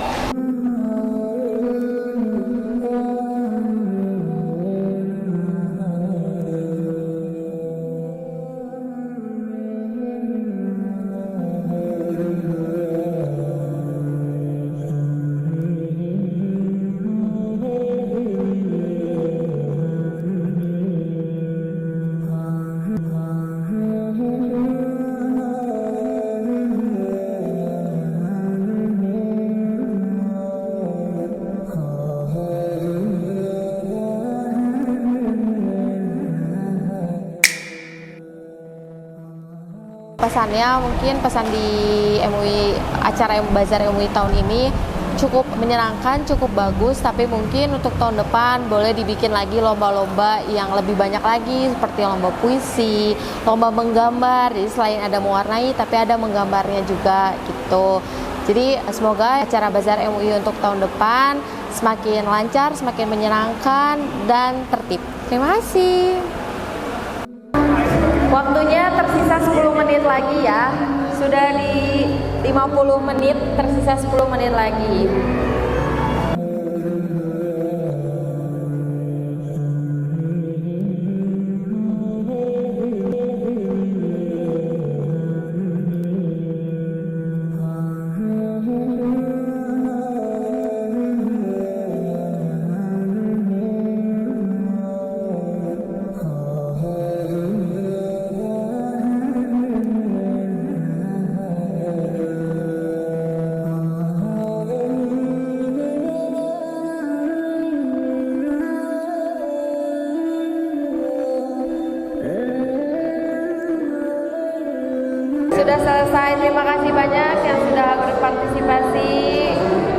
Pesannya mungkin pesan di MUI, acara Bazar MUI tahun ini cukup menyenangkan, cukup bagus, tapi mungkin untuk tahun depan boleh dibikin lagi lomba-lomba yang lebih banyak lagi, seperti lomba puisi, lomba menggambar. Jadi selain ada mewarnai tapi ada menggambarnya juga gitu. Jadi semoga acara Bazar MUI untuk tahun depan semakin lancar, semakin menyenangkan dan tertib. Terima kasih. Waktunya tersisa 10 menit lagi ya. Sudah di 50 menit, tersisa 10 menit lagi. selesai. Terima kasih banyak yang sudah berpartisipasi. Terima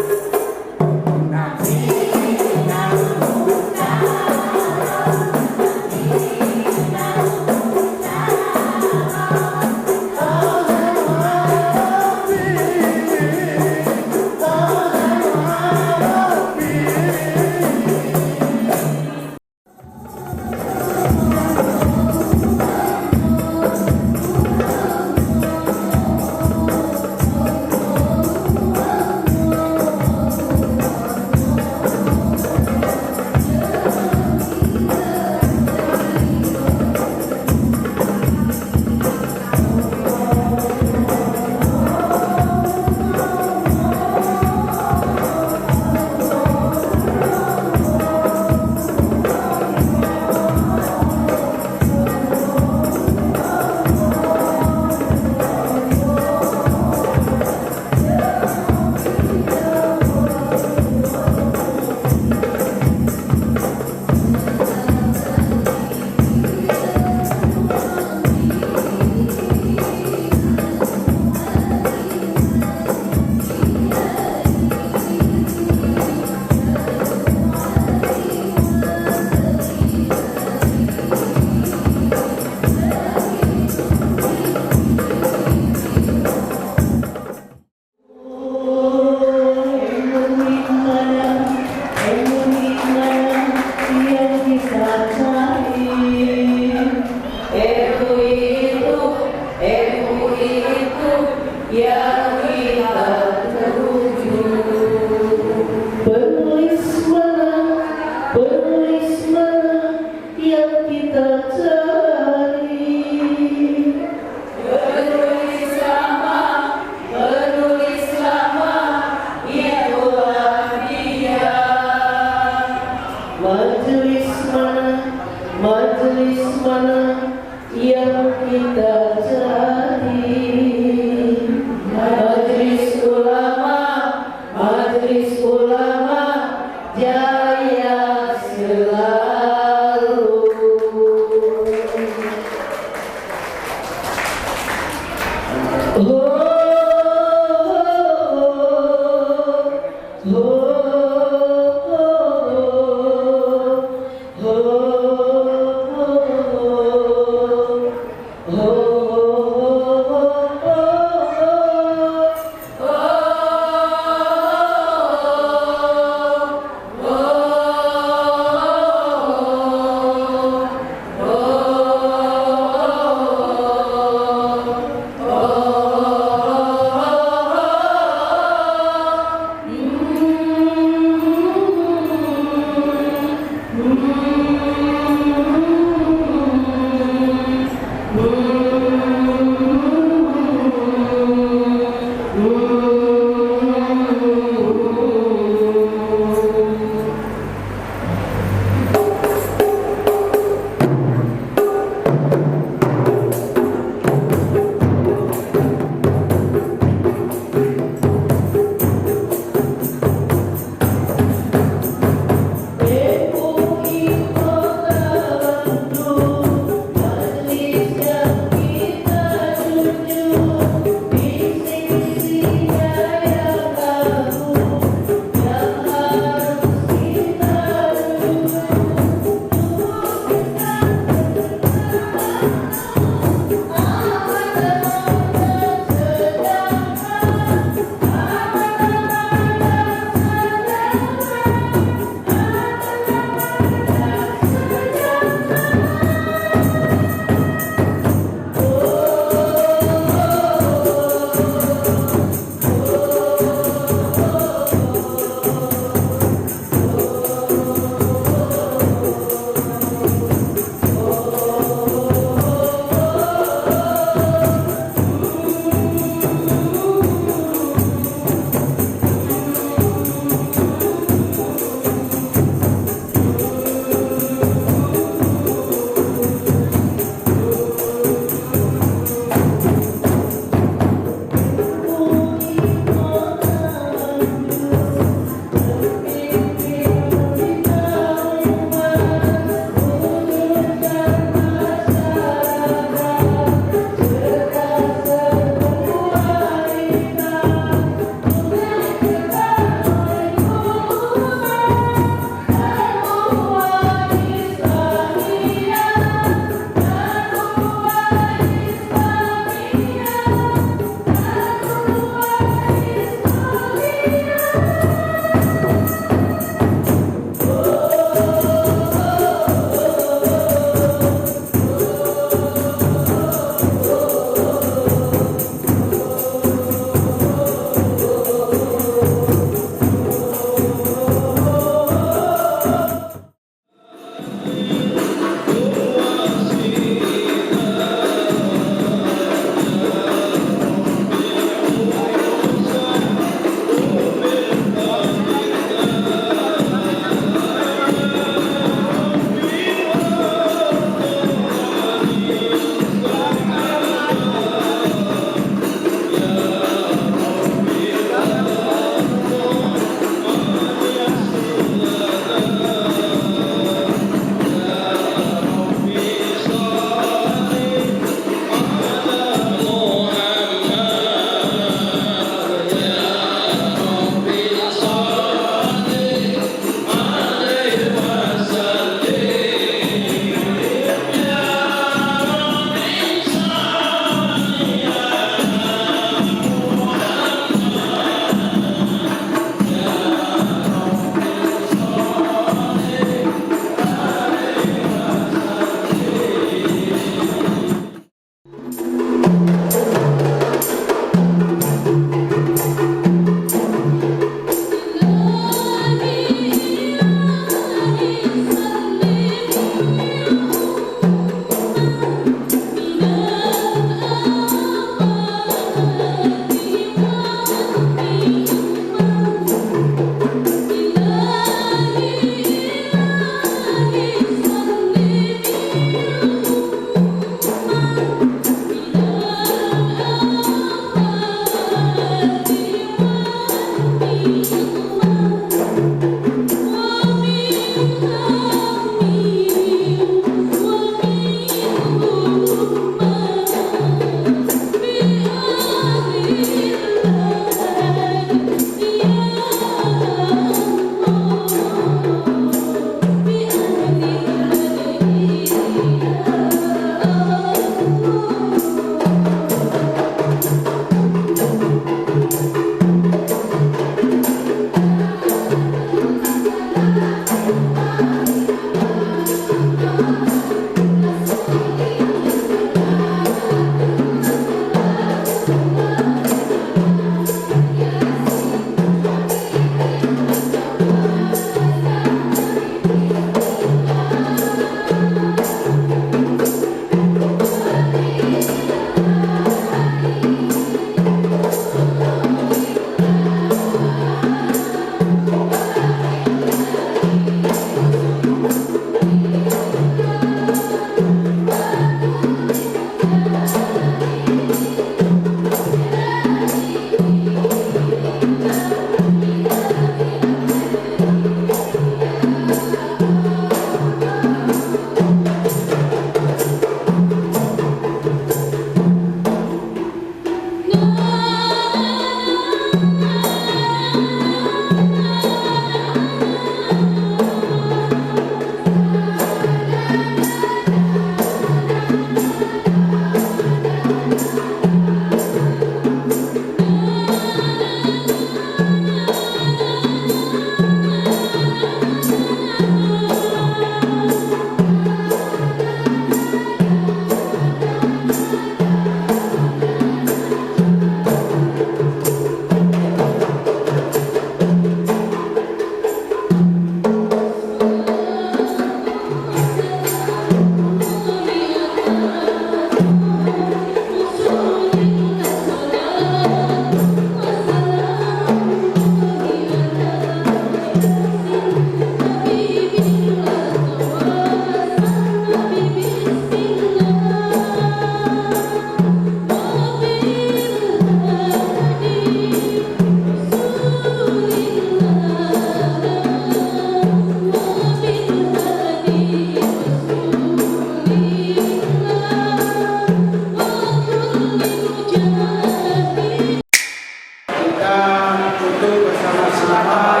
bersama